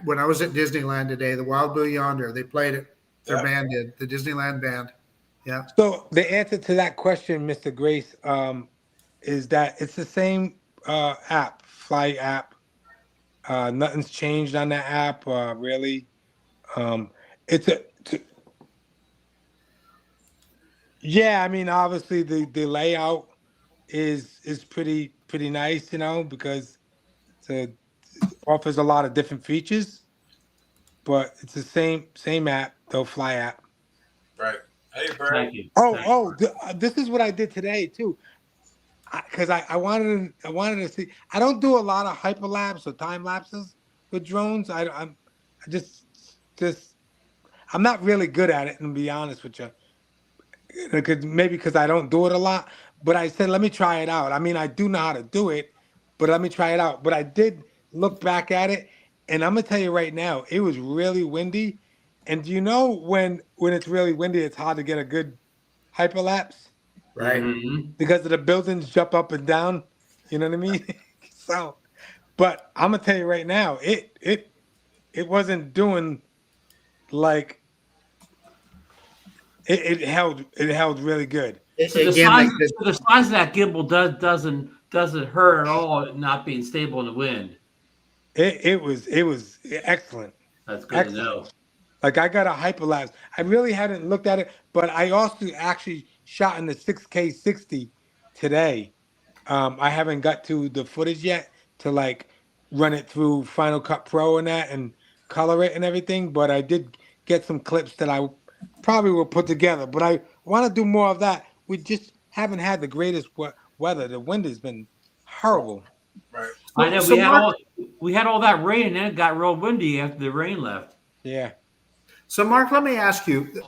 when I was at Disneyland today, the Wild Bill Yonder. They played it. Their band did, the Disneyland band. Yeah. So the answer to that question, Mr. Grace, is that it's the same app, Fly app. Nothing's changed on that app, really. Yeah, I mean, obviously the layout is pretty nice, because it offers a lot of different features, but it's the same app, the Fly app. Right. Hey, Brad. Thank you. This is what I did today too, because I wanted to see. I don't do a lot of hyperlapse or time lapses with drones. I'm not really good at it, and to be honest with you, because I don't do it a lot. But I said, let me try it out. I mean, I do know how to do it, but let me try it out. But I did look back at it, and I'm gonna tell you right now, it was really windy. And do you know when it's really windy, it's hard to get a good hyperlapse? Right. Mm-hmm. Because of the buildings jump up and down. You know what I mean? So, but I'm gonna tell you right now, it wasn't doing like it held really good. So the size of that gimbal doesn't hurt at all, not being stable in the wind. It was excellent. That's good to know. Like I got a hyperlapse. I really hadn't looked at it, but I also actually shot in the 6K 60 today. I haven't got to the footage yet to like run it through Final Cut Pro and that and color it and everything, but I did get some clips that I probably will put together. But I want to do more of that. We just haven't had the greatest weather. The wind has been horrible. Right. I know we had all that rain and then it got real windy after the rain left. Yeah. So, Mark, let me ask you,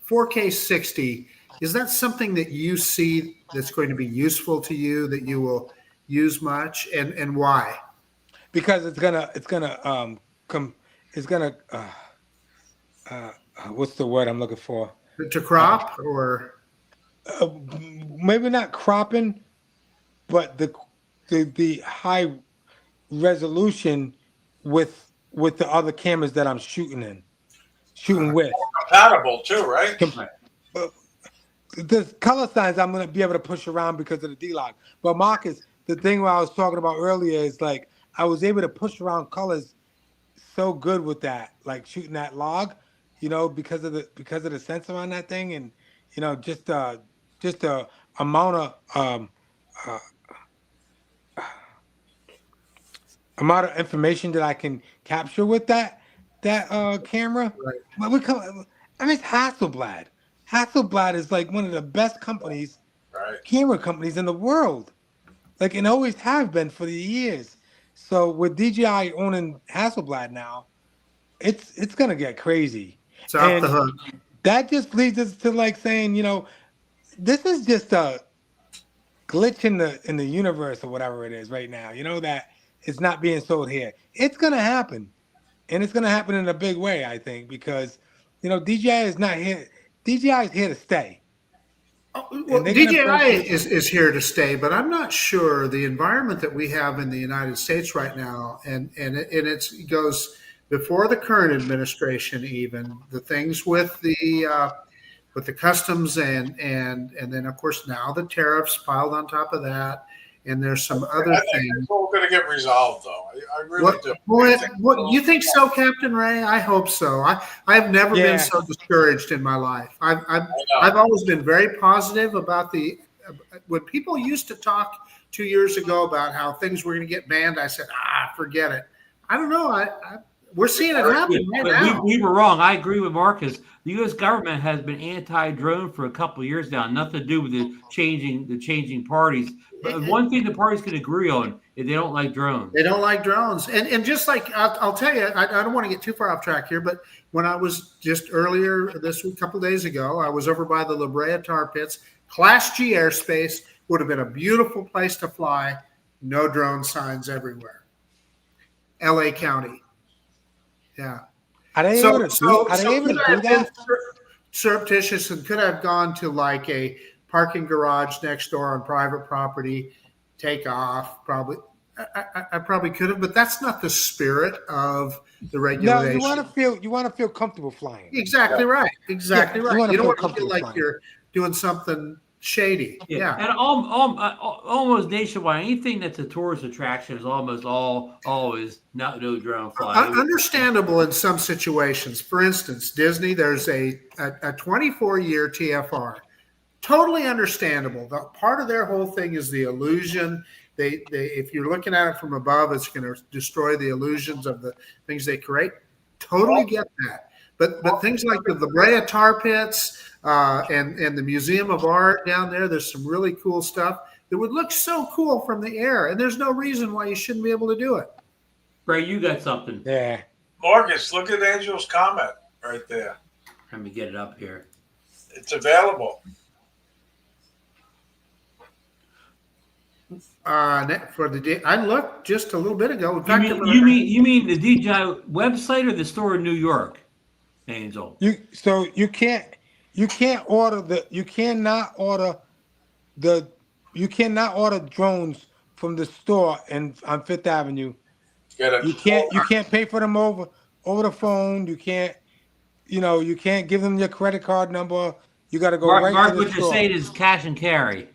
4K 60, is that something that you see that's going to be useful to you, that you will use much, and why? Because it's gonna what's the word I'm looking for? To crop or maybe not cropping, but the high resolution with the other cameras that I'm shooting with. Compatible too, right? The color signs I'm going to be able to push around because of the D-Log. But Marcus, the thing what I was talking about earlier is like I was able to push around colors so good with that, like shooting that log, because of the sensor on that thing, and just the amount of information that I can capture with that camera. Right. It's Hasselblad. Hasselblad is like one of the best companies, camera companies in the world, like, and always have been for the years. So with DJI owning Hasselblad now, it's gonna get crazy. It's off the hook. That just leads us to like saying, this is just a glitch in the universe or whatever it is right now. That it's not being sold here. It's gonna happen, and it's gonna happen in a big way, I think, because DJI is not here. DJI is here to stay. Well, DJI is here to stay, but I'm not sure the environment that we have in the United States right now, and it goes before the current administration, even the things with the customs and then of course now the tariffs piled on top of that, and there's some other things. It's all going to get resolved, though. I really do. What you think so, Captain Ray? I hope so. I've never been so discouraged in my life. I've always been very positive about the when people used to talk 2 years ago about how things were going to get banned, I said, forget it. I don't know. We're seeing it happen right now. We were wrong. I agree with Marcus. The U.S. government has been anti-drone for a couple of years now. Nothing to do with the changing parties. But one thing the parties can agree on is they don't like drones. They don't like drones. And just like I'll tell you, I don't want to get too far off track here, but when I was just earlier this week, a couple of days ago, I was over by the La Brea tar pits. Class G airspace would have been a beautiful place to fly. No drone signs everywhere. LA County. Yeah. Are they able to do that? Surreptitious and could have gone to like a parking garage next door on private property, take off. Probably, I probably could have, but that's not the spirit of the regulation. No, you want to feel comfortable flying. Exactly right. Exactly right. You don't want to feel like flying. you're doing something shady. Yeah. And almost nationwide, anything that's a tourist attraction is almost always no drone flying. Understandable in some situations. For instance, Disney, there's a 24-year TFR. Totally understandable. The part of their whole thing is the illusion. They if you're looking at it from above, it's going to destroy the illusions of the things they create. Totally get that. But things like the La Brea tar pits and the Museum of Art down there's some really cool stuff that would look so cool from the air. And there's no reason why you shouldn't be able to do it. Ray, you got something. Yeah. Marcus, look at Angel's comment right there. Let me get it up here. It's available. I looked just a little bit ago. In fact, You mean the DJI website or the store in New York, Angel? You cannot order drones from the store on Fifth Avenue. You can't pay for them over the phone. You can't give them your credit card number. You got to go right to the store. What you're saying is cash and carry.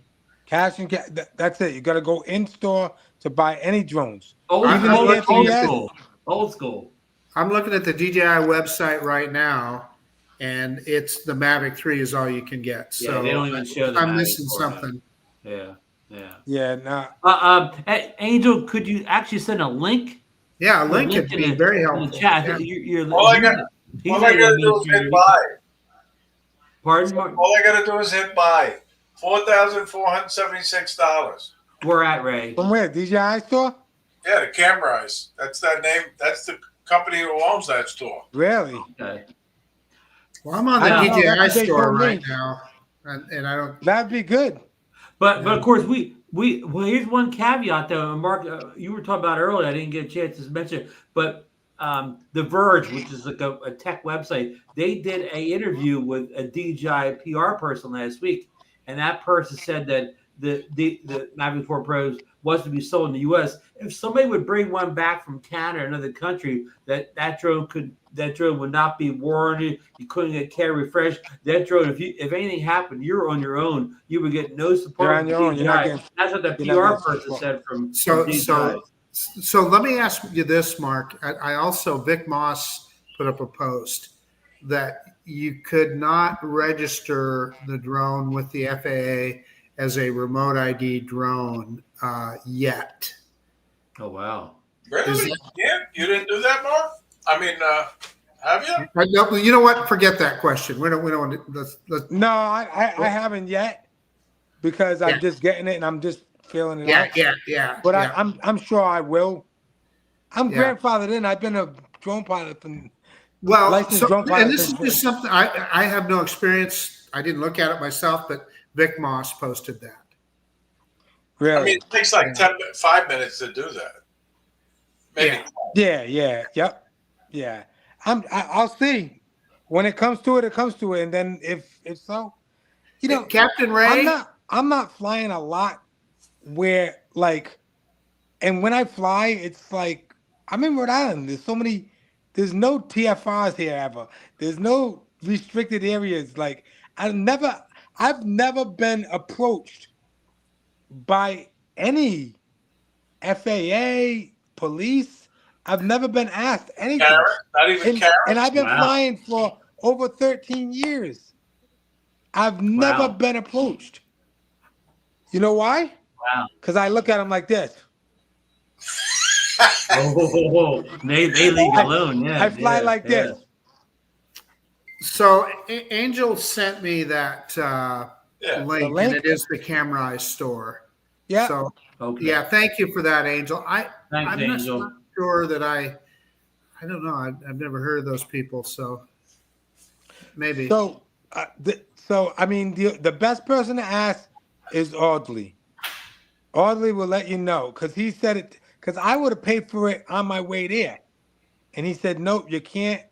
Cash and that's it. You got to go in store to buy any drones. Old school. I'm looking at the DJI website right now, and it's the Mavic 3 is all you can get. So yeah, they don't even show the I'm Mavic missing 4. something. Yeah. Nah. Angel, could you actually send a link? Yeah, a link would be very helpful. In the chat. Yeah. All I got to do is hit buy. Pardon? All I got to do is hit buy. $4,476. We're at Ray. From where? DJI store? Yeah, the Camera Eyes. That's that name. That's the company who owns that store. Really? Okay. Well, I'm on the DJI store right now, and I don't. That'd be good. But of course here's one caveat though, Mark. You were talking about earlier. I didn't get a chance to mention, but The Verge, which is like a tech website, they did an interview with a DJI PR person last week, and that person said that the Mavic 4 Pros was to be sold in the U.S. If somebody would bring one back from Canada or another country, that drone would not be warranted. You couldn't get care refreshed. That drone, if anything happened, you're on your own. You would get no support. You're on your own. That's what the PR person said from DJI. So let me ask you this, Mark. I also, Vic Moss put up a post that you could not register the drone with the FAA as a remote ID drone yet. Oh, wow. Really? Yeah, you didn't do that, Mark? I mean, have you? No, you know what? Forget that question. We don't want to. Let's. No, I haven't yet because I'm just getting it and I'm just feeling it out. Yeah. But I'm sure I will. I'm grandfathered in. I've been a drone pilot from. Well, and this is just something I have no experience. I didn't look at it myself, but Vic Moss posted that. Really? I mean, it takes like 5 minutes to do that. Maybe. Yeah. I'll see. When it comes to it, it comes to it. And then if so, Captain Ray. I'm not flying a lot where and when I fly, it's like I'm in Rhode Island. There's no TFRs here ever. There's no restricted areas. Like I've never been approached by any FAA, police. I've never been asked anything. Karen? Not even Karen? And I've been flying for over 13 years. I've never been approached. You know why? Wow. Because I look at them like this. They leave you alone. Yeah, I fly like this. So Angel sent me that link, link? and it is the Camera Eye store. Yeah. So Okay. yeah, thank you for that, Angel. Thanks, I'm Angel. not sure that I don't know. I've never heard of those people, so maybe. So, I mean, the best person to ask is Audley. Audley will let you know because he said it. Because I would have paid for it on my way there, and he said, "Nope, you can't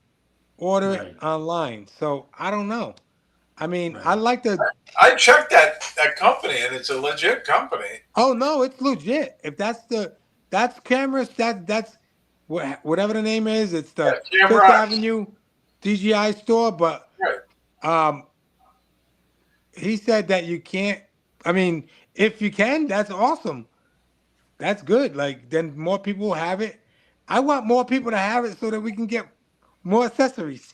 order it online." So I don't know. I mean, I like to. I checked that company, and it's a legit company. Oh no, it's legit. If that's cameras, that's whatever the name is. It's the Fifth Avenue DJI store, but he said that you can't. I mean, if you can, that's awesome. That's good. Like then more people will have it. I want more people to have it so that we can get more accessories.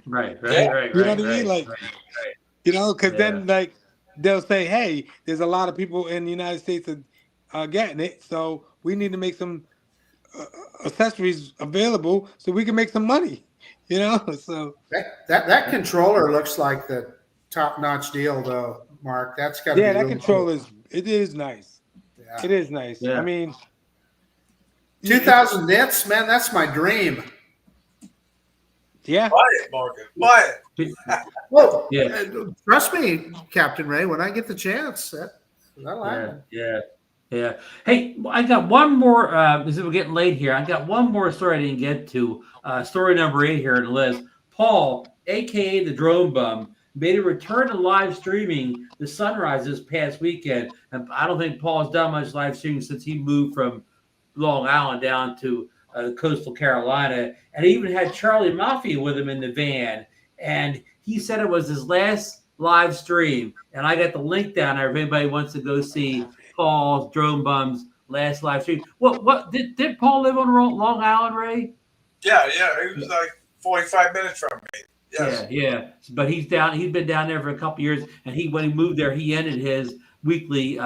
Right. You know what I mean? Like, you know, because then like they'll say, hey, there's a lot of people in the United States that are getting it, so we need to make some accessories available so we can make some money. You know, so that controller looks like the top-notch deal, though, Mark. That's got to be that really controller cool. it is nice. Yeah. It is nice. Yeah. I mean, 2,000 nits, man. That's my dream. Yeah. Buy it, Marcus. Buy it. Well, Yeah. Trust me, Captain Ray. When I get the chance, that'll happen. Yeah. Hey, I got one more. Because we're getting late here. I got one more story I didn't get to. Story number 8 here in the list. Paul, aka the Drone Bum, made a return to live streaming the sunrise this past weekend. And I don't think Paul's done much live streaming since he moved from Long Island down to coastal Carolina. And he even had Charlie Mafia with him in the van. And he said it was his last live stream. And I got the link down there if anybody wants to go see Paul's Drone Bum's last live stream. What did Paul live on Long Island, Ray? Yeah. He was like 45 minutes from me. Yes. Yeah. But he's been down there for a couple years, and when he moved there, he ended his weekly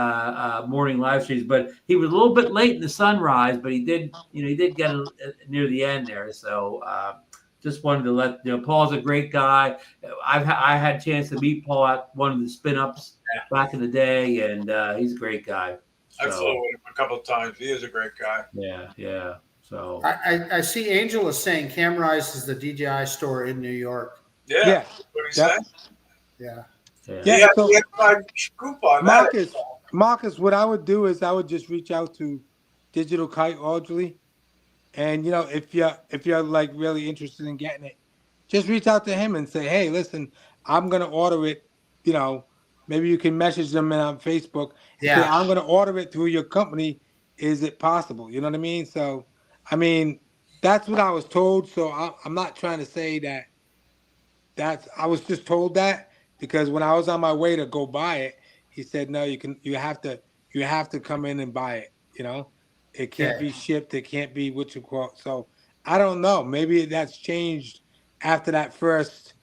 morning live streams. But he was a little bit late in the sunrise, but he did get near the end there. So just wanted to let Paul's a great guy. I had a chance to meet Paul at one of the spin ups back in the day, and he's a great guy. I flew with him a couple of times. He is a great guy. Yeah. So I see Angel is saying Camera Eyes is the DJI store in New York. Yeah. What he said. Yeah. Yeah. So, my scoop on Marcus, what I would do is I would just reach out to Digital Kite Audley, and if you're like really interested in getting it, just reach out to him and say, hey, listen, I'm gonna order it. Maybe you can message them on Facebook. Yeah. Say, I'm gonna order it through your company. Is it possible? You know what I mean? So, I mean, that's what I was told. So I'm not trying to say that. I was just told that because when I was on my way to go buy it, he said, no, you have to come in and buy it. It can't be shipped. It can't be what you call. So I don't know. Maybe that's changed after that first.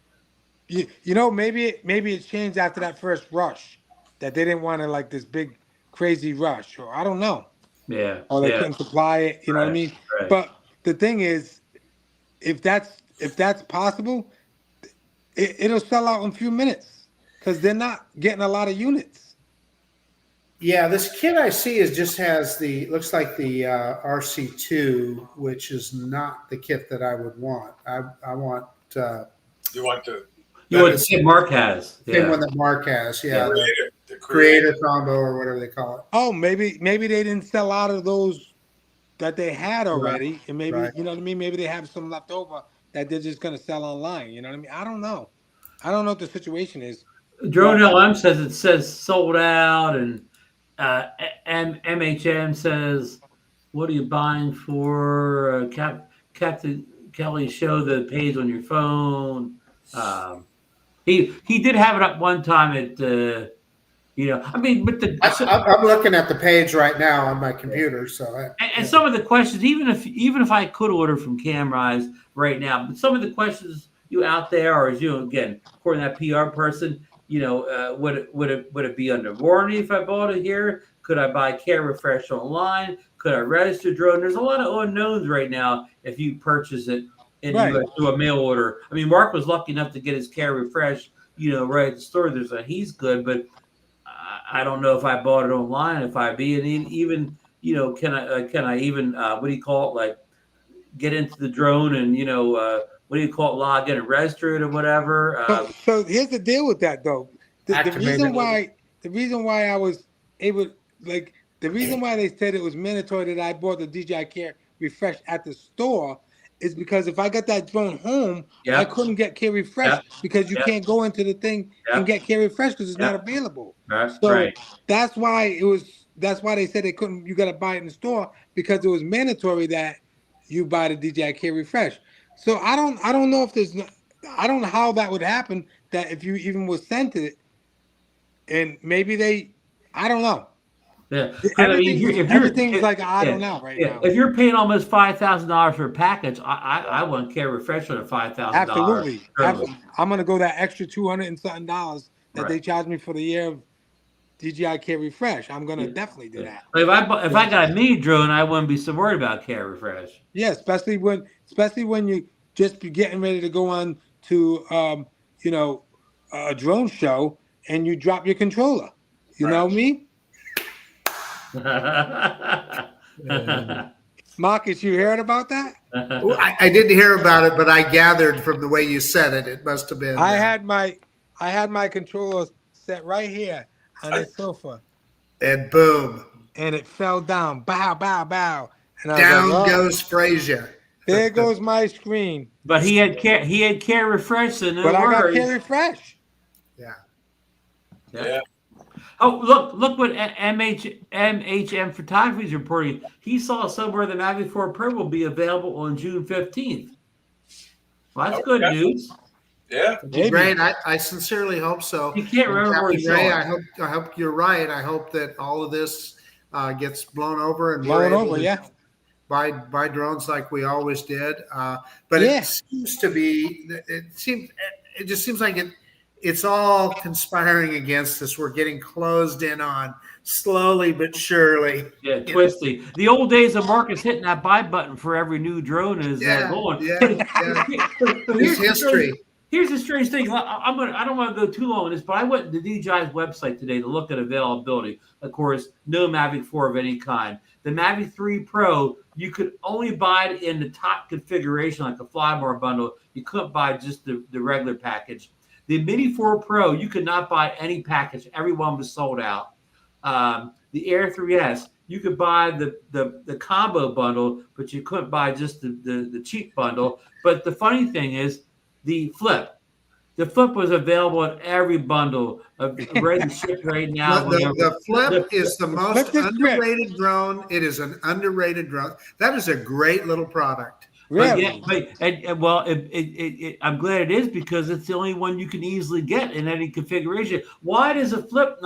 Maybe it's changed after that first rush that they didn't want to like this big crazy rush, or I don't know. Yeah. Or they couldn't supply it. You know what I mean? Right. But the thing is, if that's possible, it'll sell out in a few minutes because they're not getting a lot of units. Yeah, this kit I see looks like the RC2, which is not the kit that I would want. I want. You want to. The kit Mark has. Same one that Mark has. Yeah. The Creator combo or whatever they call it. Oh, maybe they didn't sell out of those that they had already, and maybe you know what I mean. Maybe they have some left over that they're just gonna sell online. You know what I mean? I don't know. I don't know what the situation is. Drone LM says sold out, and MHM says, "What are you buying for?" Captain Kelly, show the page on your phone. He did have it up one time at. But I'm looking at the page right now on my computer. So, some of the questions, even if I could order from Camera Eyes right now, but some of the questions you out there, or again, according to that PR person, would it be under warranty if I bought it here? Could I buy Care Refresh online? Could I register drone? There's a lot of unknowns right now if you purchase it in Right. US through a mail order. I mean, Mark was lucky enough to get his Care Refresh, right at the store. He's good, but I don't know if I bought it online. If I be, and even can I even what do you call it, like get into the drone and what do you call it, log in and register it or whatever. So here's the deal with that though. The Activate reason why I was able, like, the reason why they said it was mandatory that I bought the DJI Care Refresh at the store is because if I got that drone home, I couldn't get Care Refresh because you can't go into the thing and get Care Refresh because it's not available. That's So right. that's why they said they couldn't. You got to buy it in the store because it was mandatory that you buy the DJI Care Refresh. So I don't know if I don't know how that would happen, that if you even was sent it, and maybe I don't know. Yeah, Everything's like I don't know right now. If you're paying almost $5,000 for a package, I want Care Refresh on a $5,000. Absolutely. I'm gonna go that extra $200 and something that they charge me for the year of DJI Care Refresh. I'm gonna definitely do that. If I got a mini drone, I wouldn't be so worried about Care Refresh. Yeah, especially when you just be getting ready to go on to a drone show and you drop your controller. You know what I mean? Marcus, you heard about that? Well, I didn't hear about it, but I gathered from the way you said it, it must have been. I had my controller set right here on the sofa, and boom, and it fell down. Bow, bow, bow. And I down was like, goes Frazier. There goes my screen. But he had Care Refresh, so no but worries. I got Care Refresh. Yeah. Oh, look what MHM Photography is reporting. He saw somewhere the Mavic 4 Pro will be available on June 15th. Well, that's good news. Yeah. Great. I sincerely hope so. You can't remember where he saw it. I hope you're right. I hope that all of this gets blown over and buy drones like we always did. But it seems to be. It just seems like it's all conspiring against us. We're getting closed in on slowly but surely. Yeah, twisty. The old days of Marcus hitting that buy button for every new drone is going. It's history. Here's the strange thing. I don't want to go too long on this, but I went to DJI's website today to look at availability. Of course, no Mavic 4 of any kind. The Mavic 3 Pro, you could only buy it in the top configuration, like the Flybar bundle. You couldn't buy just the regular package. The Mini 4 Pro, you could not buy any package. Everyone was sold out. The Air 3S, you could buy the combo bundle, but you couldn't buy just the cheap bundle. But the funny thing is, the Flip was available in every bundle ready to ship right now. The Flip is the most underrated drone. It is an underrated drone. That is a great little product. Really? I'm glad it is, because it's the only one you can easily get in any configuration. Why does a Flip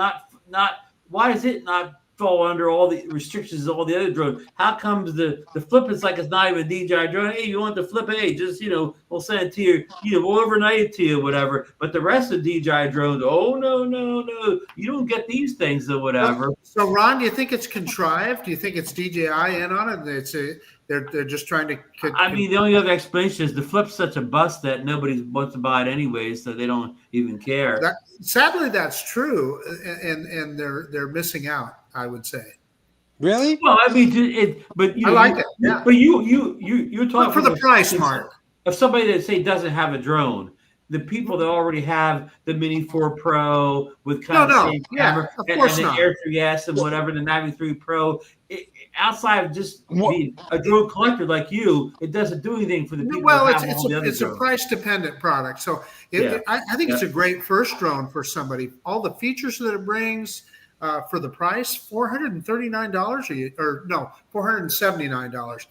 why does it not fall under all the restrictions of all the other drones? How comes the Flip is like it's not even a DJI drone? Hey, you want the Flip? Hey, just we'll send it to you. We'll overnight it to you, whatever. But the rest of DJI drones, oh no, you don't get these things or whatever. So Ron, do you think it's contrived? Do you think it's DJI in on it? They're just trying to. I mean, the only other explanation is the Flip's such a bust that nobody wants to buy it anyway, so they don't even care. Sadly, that's true, and they're missing out, I would say. Really? Well, I mean, I like it. Yeah. But you're talking for the price, Mark. If somebody that say doesn't have a drone, the people that already have the Mini 4 Pro with kind of same camera and the Air 3S and whatever, the Mavic 3 Pro, outside of just being a drone collector like you, it doesn't do anything for the people. Well, that have all the other it's a drones. price dependent product, so I think it's a great first drone for somebody. All the features that it brings for the price, $439 $479.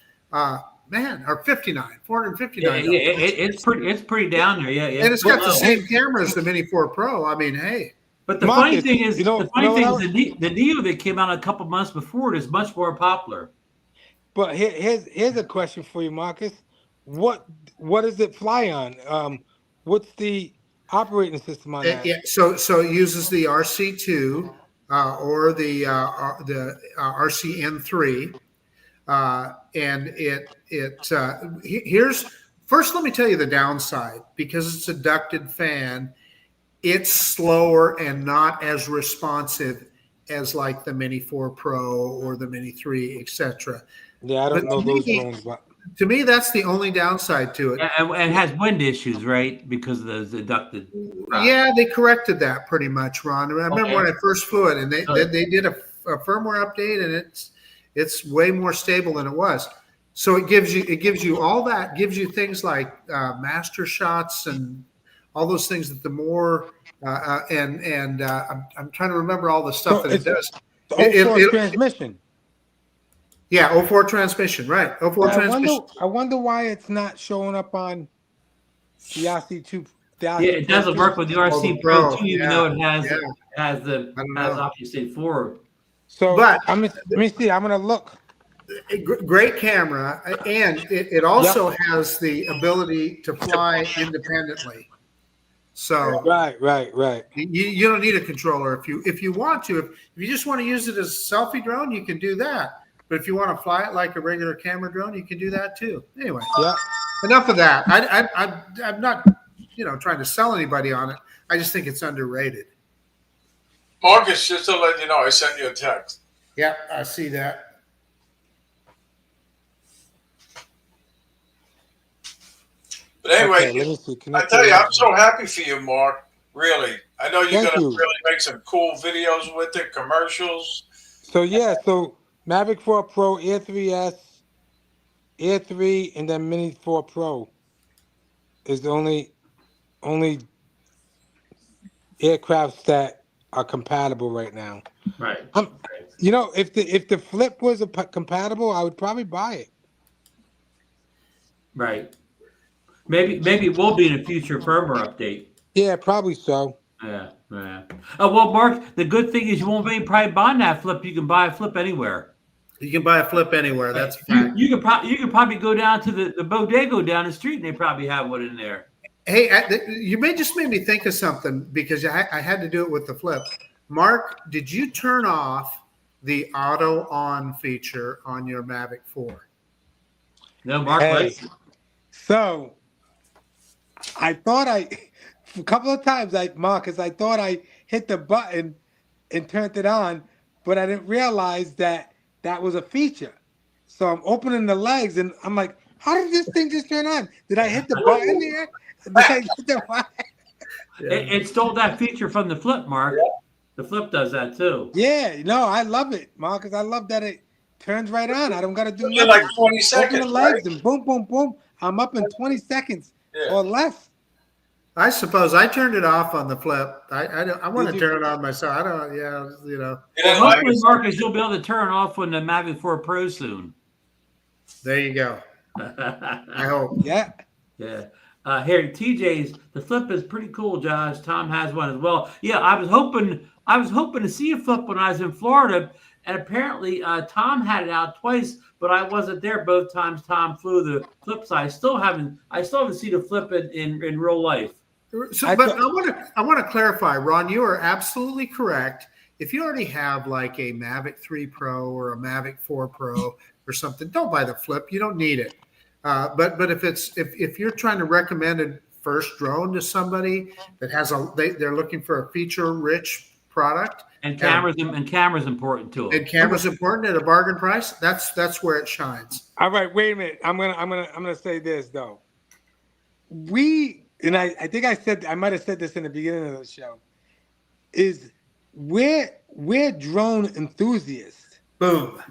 Man, or $459. Yeah, it's pretty down there. Yeah. And it's got the same camera as the Mini 4 Pro. I mean, hey. But the funny thing is, the Neo that came out a couple months before it is much more popular. But here's a question for you, Marcus. What does it fly on? What's the operating system on that? Yeah, so it uses the RC2 or the RCN3, and here's first. Let me tell you the downside, because it's a ducted fan. It's slower and not as responsive as like the Mini 4 Pro or the Mini 3, etc. Yeah, I don't know those drones, but to me, that's the only downside to it. And it has wind issues, right? Because of those deducted. Yeah, they corrected that pretty much, Ron. I remember when I first flew it, and they did a firmware update, and it's way more stable than it was. So it gives you all that, gives you things like master shots and all those things that the more I'm trying to remember all the stuff that it does. The transmission. Yeah, 04 transmission, right? 04 transmission. I wonder why it's not showing up on the RC2. Yeah, it doesn't work with the RC Pro 2, even though it has obviously 4. So, but let me see. I'm gonna look. Great camera, and it also has the ability to fly independently. So right. You don't need a controller if you want to. If you just want to use it as a selfie drone, you can do that. But if you want to fly it like a regular camera drone, you can do that too. Anyway, enough of that. I'm not trying to sell anybody on it. I just think it's underrated. Marcus, just to let you know, I sent you a text. Yeah, I see that. But anyway, I tell you, I'm so happy for you, Mark. Really. I know you're going to really make some cool videos with it, commercials. So, Mavic 4 Pro, Air 3S, Air 3, and then Mini 4 Pro is the only aircrafts that are compatible right now. Right. If the Flip was compatible, I would probably buy it. Right. Maybe it will be in a future firmware update. Yeah, probably so. Yeah. Well, Mark, the good thing is you won't be probably buying that Flip. You can buy a Flip anywhere. You can buy a Flip anywhere. That's you can probably go down to the bodega down the street, and they probably have one in there. Hey, you just made me think of something, because I had to do it with the Flip. Mark, did you turn off the auto on feature on your Mavic 4? No, Mark. So I thought a couple of times, Marcus, I thought I hit the button and turned it on, but I didn't realize that was a feature. So I'm opening the legs, and I'm like, how did this thing just turn on? Did I hit the button here? Did I hit the button? It stole that feature from the Flip, Mark. Yeah. The Flip does that too. Yeah, I love it, Marcus. I love that it turns right on. I don't got to do nothing. Like 20 seconds. Open the legs and boom, boom, boom. I'm up in 20 seconds or less. I suppose I turned it off on the Flip. I want to turn it on myself. I don't. Yeah. Well, hopefully, Marcus, you'll be able to turn off on the Mavic 4 Pro soon. There you go. I hope. Yeah. Here, TJ's the Flip is pretty cool, Josh. Tom has one as well. Yeah, I was hoping to see a Flip when I was in Florida, and apparently Tom had it out twice, but I wasn't there both times. Tom flew the Flip, so I still haven't seen a Flip in real life. So, but I want to clarify, Ron. You are absolutely correct. If you already have like a Mavic 3 Pro or a Mavic 4 Pro or something, don't buy the Flip. You don't need it. But if you're trying to recommend a first drone to somebody that has they're looking for a feature-rich product, and cameras important to them. And cameras important at a bargain price. That's where it shines. All right, wait a minute. I'm gonna say this though. I think I might have said this in the beginning of the show. We're drone enthusiasts. Boom.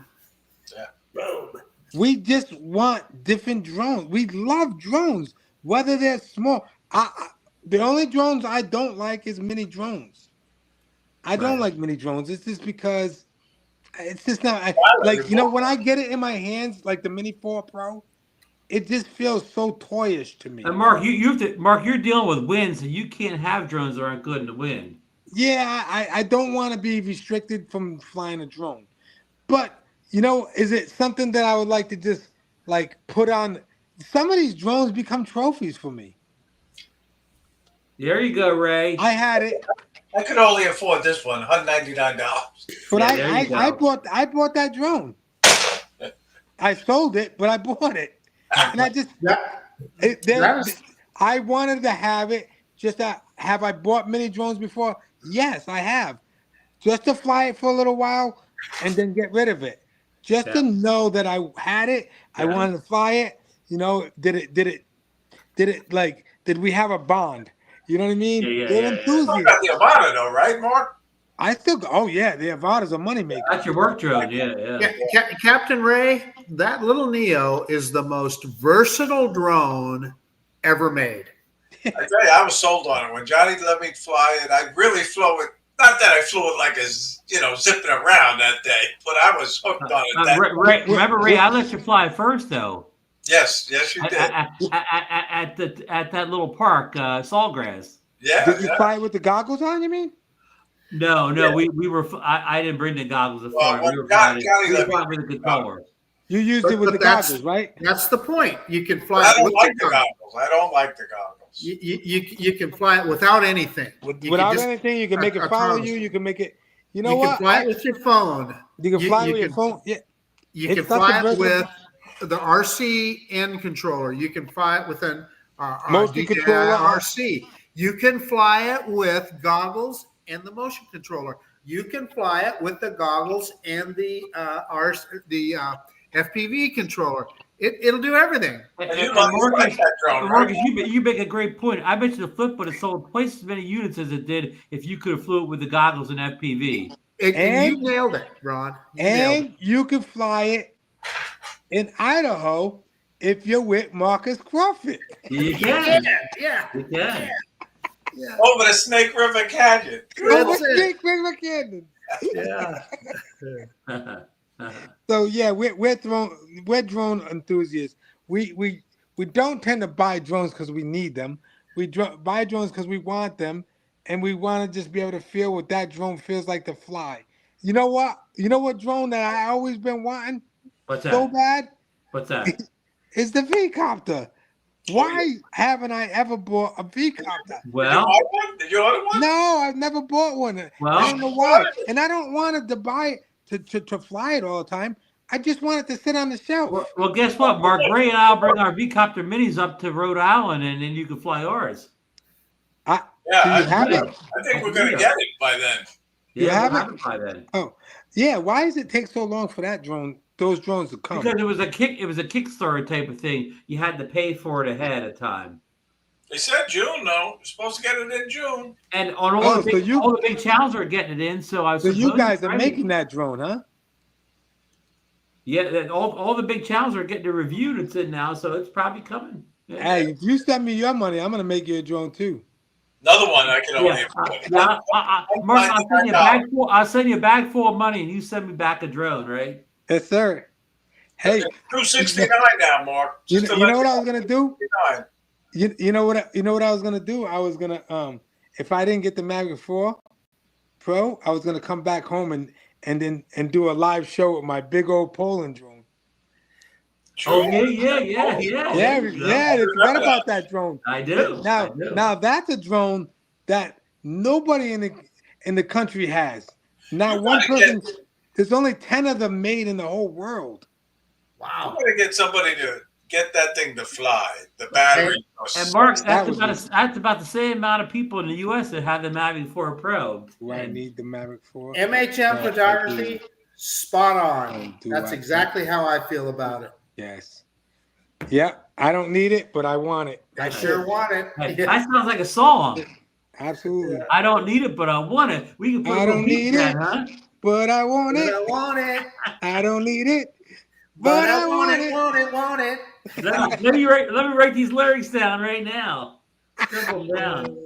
Yeah. Boom. We just want different drones. We love drones, whether they're small. The only drones I don't like is mini drones. I don't like mini drones. It's just because it's just not when I get it in my hands, like the Mini 4 Pro, it just feels so toyish to me. And Mark, you're dealing with wind, so you can't have drones that aren't good in the wind. Yeah, I don't want to be restricted from flying a drone. But, is it something that I would like to just put on? Some of these drones become trophies for me. There you go, Ray. I had it, I could only afford this one, $199. but Yeah, there you I go. bought that drone. I sold it, but I bought it, and I just I wanted to have it. Just have I bought mini drones before? Yes, I have. Just to fly it for a little while and then get rid of it. Just to know that I had it. I wanted to fly it. You know, did we have a bond? You know what I mean? They're enthusiasts. You got the Avata though, right, Mark? I still go. Oh yeah, the Avata's a moneymaker. That's your work drone. Yeah. Captain Ray, that little Neo is the most versatile drone ever made. I tell you, I was sold on it when Johnny let me fly it. I really flew it. Not that I flew it like zipping around that day, but I was hooked on it. Remember, Ray, I let you fly first though. Yes, you did. At that little park, Sawgrass. Yeah. Did you fly with the goggles on? You mean? No, we were. I didn't bring the goggles to fly. We were flying with the controller. You used it with the goggles, right? That's the point. You can fly. I don't like the goggles. I don't like the goggles. You can fly it without anything. Without anything, you can make it follow you. You can make it. You know what? You can fly it with your phone. You can fly with your phone. Yeah. You can fly it with the RCN controller. You can fly it with an motion controller RC. You can fly it with goggles and the motion controller. You can fly it with the goggles and the FPV controller. It'll do everything. Marcus, you make a great point. I bet you the flip would have sold twice as many units as it did if you could have flew it with the goggles and FPV. And you nailed it, Ron. You can fly it in Idaho if you're with Marcus Crawford. You can. Yeah. You can. Yeah. Over the Snake River Canyon. Snake River Canyon. Yeah. So yeah, we're drone enthusiasts. We don't tend to buy drones because we need them. We buy drones because we want them, and we want to just be able to feel what that drone feels like to fly. You know what? You know what drone that I always been wanting? What's that? So bad? What's that? It's the V-copter. Why haven't I ever bought a V-copter? Well, did you order one? No, I've never bought one. Well, I don't know why, and I don't want it to buy it to fly it all the time. I just want it to sit on the shelf. Well, guess what, Mark? Ray and I'll bring our V-copter minis up to Rhode Island, and then you can fly ours. I think we're going to get it by then. You have it by then. Oh, yeah. Why does it take so long for those drones to come? Because it was a Kickstarter type of thing. You had to pay for it ahead of time. They said June, though. You're supposed to get it in June. And on all the big channels are getting it in. So you guys are making that drone, huh? Yeah, all the big channels are getting it reviewed. It's in now, so it's probably coming. Yeah. Hey, if you send me your money, I'm gonna make you a drone too. Another one I can only. Mark, I'll send you a bag full of money, and you send me back a drone, right? Yes, sir. Hey, $269 now, Mark. You know what I was gonna do? $269. You know what I was gonna do? I was gonna if I didn't get the Mavic 4 Pro, I was gonna come back home and do a live show with my big old Poland drone. Oh yeah. I forgot about that drone. I do. Now that's a drone that nobody in the country has. Not one person. There's only 10 of them made in the whole world. Wow. I'm gonna get somebody to get that thing to fly. The battery. And Mark, that's about the same amount of people in the U.S. that have the Mavic 4 Pro. Do I need the Mavic 4? MHM photography, spot on. That's exactly how I feel about it. Yes. Yeah, I don't need it, but I want it. I sure want it. That sounds like a song. Absolutely. I don't need it, but I want it. We can put I don't need it, but I want it. I want it. I don't need it, but I want it. Want it. Let me write these lyrics down right now. Scribble them down.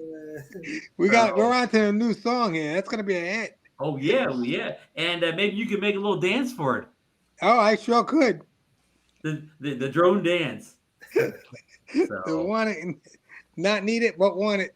We're on to a new song here. That's gonna be a hit. Oh yeah. And maybe you can make a little dance for it. Oh, I sure could. The drone dance. So want it, not need it, but want it.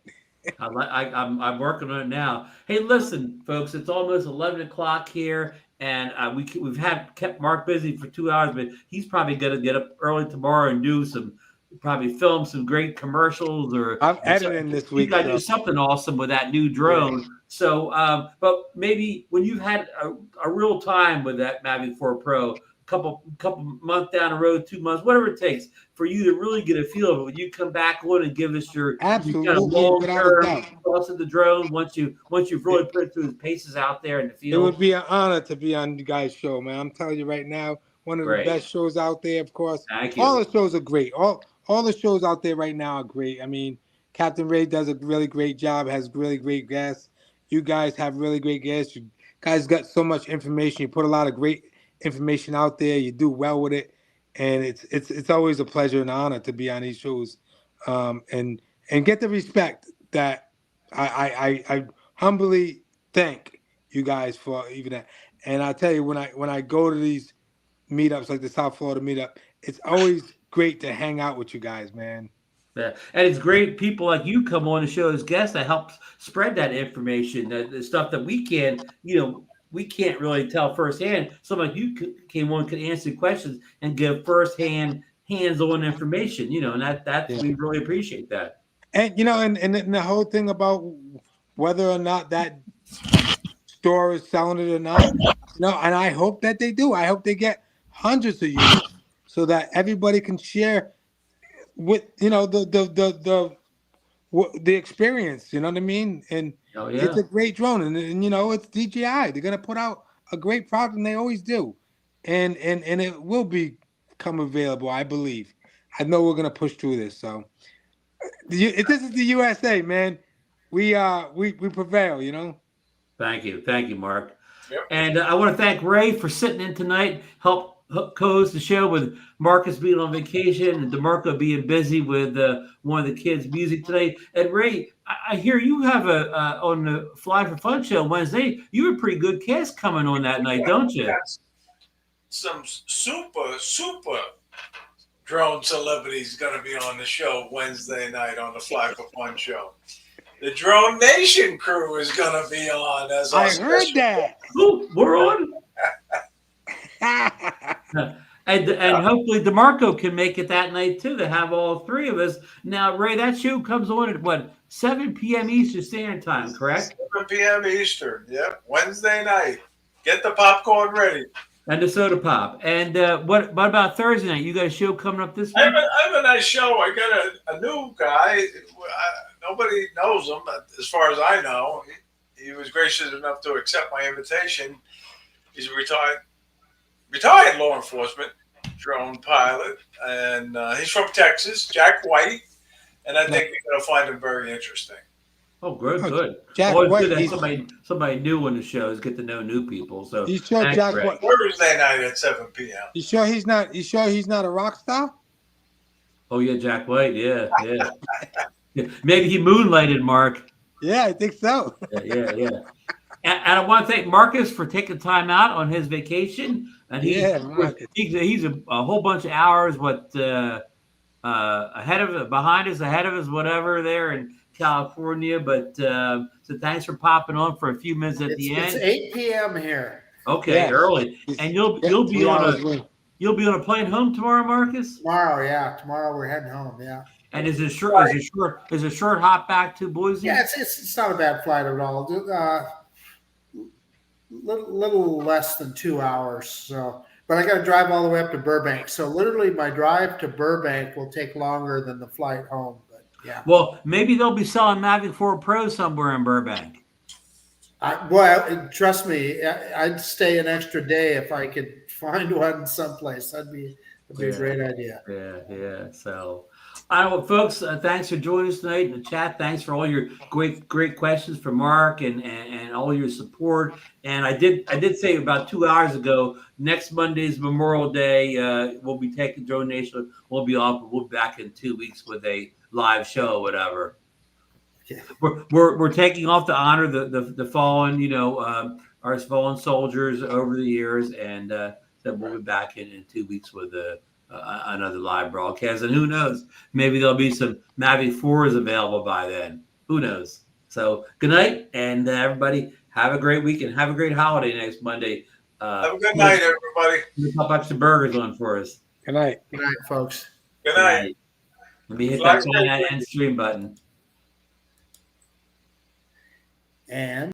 I'm working on it now. Hey, listen, folks, it's almost 11 o'clock here, and we've kept Mark busy for 2 hours, but he's probably gonna get up early tomorrow and do some probably film some great commercials, or I'm editing this week. You got to do So. something awesome with that new drone. So, but maybe when you've had a real time with that Mavic 4 Pro, couple months down the road, 2 months, whatever it takes for you to really get a feel of it, when you come back on and give us your Absolutely, kind of long-term without a doubt. thoughts of the drone once you've really put it through the paces out there in the field. It would be an honor to be on you guys' show, man. I'm telling you right now, one of the best shows out there. Of course, Thank you. all the shows are great. All the shows out there right now are great. I mean, Captain Ray does a really great job. Has really great guests. You guys have really great guests. You guys got so much information. You put a lot of great information out there. You do well with it, and it's always a pleasure and honor to be on these shows, and get the respect that I humbly thank you guys for even that. And I tell you, when I go to these meetups like the South Florida meetup, it's always great to hang out with you guys, man. Yeah. And it's great people like you come on the show as guests that helps spread that information, the stuff that we can't really tell firsthand. Someone like you came on, could answer questions and give firsthand, hands-on information, and we really appreciate that. And and the whole thing about whether or not that store is selling it or not, and I hope that they do. I hope they get hundreds of units so that everybody can share with the experience. You know what I mean? And it's a great drone, and it's DJI. They're gonna put out a great product, and they always do, and it will become available. I believe. I know we're gonna push through this. So this is the USA, man. We prevail. Thank you, Mark. Yep. And I want to thank Ray for sitting in tonight, help co-host the show with Marcus being on vacation and DeMarco being busy with one of the kids' music today. And Ray, I hear you have on the Fly for Fun show Wednesday. You have a pretty good cast coming on that night, don't you? Yes. Some super drone celebrities going to be on the show Wednesday night on the Fly for Fun show. The DroneNation crew is going to be on as I heard that. Ooh, we're on. And hopefully DeMarco can make it that night too, to have all three of us. Now, Ray, that show comes on at 7 p.m. Eastern Standard Time, correct? 7 p.m. Eastern, yep. Wednesday night. Get the popcorn ready. And the soda pop. And what about Thursday night? You got a show coming up this week? I have a nice show. I got a new guy. Nobody knows him, as far as I know. He was gracious enough to accept my invitation. He's a retired law enforcement drone pilot, and he's from Texas, Jack White, and I think you're going to find him very interesting. Oh, good. Jack Always White, good to have somebody new on the shows, get to know new people. So you sure Jack White? Thursday night at 7 p.m. You sure he's not a rock star? Oh yeah, Jack White. Yeah. Maybe he moonlighted, Mark. Yeah, I think so. Yeah. And I want to thank Marcus for taking time out on his vacation. And he's a whole bunch of hours ahead of us, whatever, there in California. But so thanks for popping on for a few minutes at the end. It's 8 p.m. here. Okay, early. And you'll be on a plane home tomorrow, Marcus? Tomorrow, yeah. Tomorrow we're heading home, yeah. And is it a short hop back to Boise? Yeah, it's not a bad flight at all. Little less than 2 hours. So, but I got to drive all the way up to Burbank. So literally, my drive to Burbank will take longer than the flight home. But yeah. Well, maybe they'll be selling Mavic 4 Pro somewhere in Burbank. Trust me, I'd stay an extra day if I could find one someplace. That'd be a great idea. Yeah. So, folks, thanks for joining us tonight in the chat. Thanks for all your great questions from Mark and all your support. And I did say about 2 hours ago, next Monday's Memorial Day, we'll be taking DroneNation. We'll be off, but we'll be back in 2 weeks with a live show, whatever. Yeah. We're taking off to honor the fallen, our fallen soldiers over the years, and then we'll be back in 2 weeks with another live broadcast. And who knows, maybe there'll be some Mavic 4s available by then. Who knows? So good night, and everybody have a great weekend. Have a great holiday next Monday. Have a good night, everybody. Pop up some burgers on for us. Good night. Good night, folks. Good night. Let me hit Fly that end stream button. And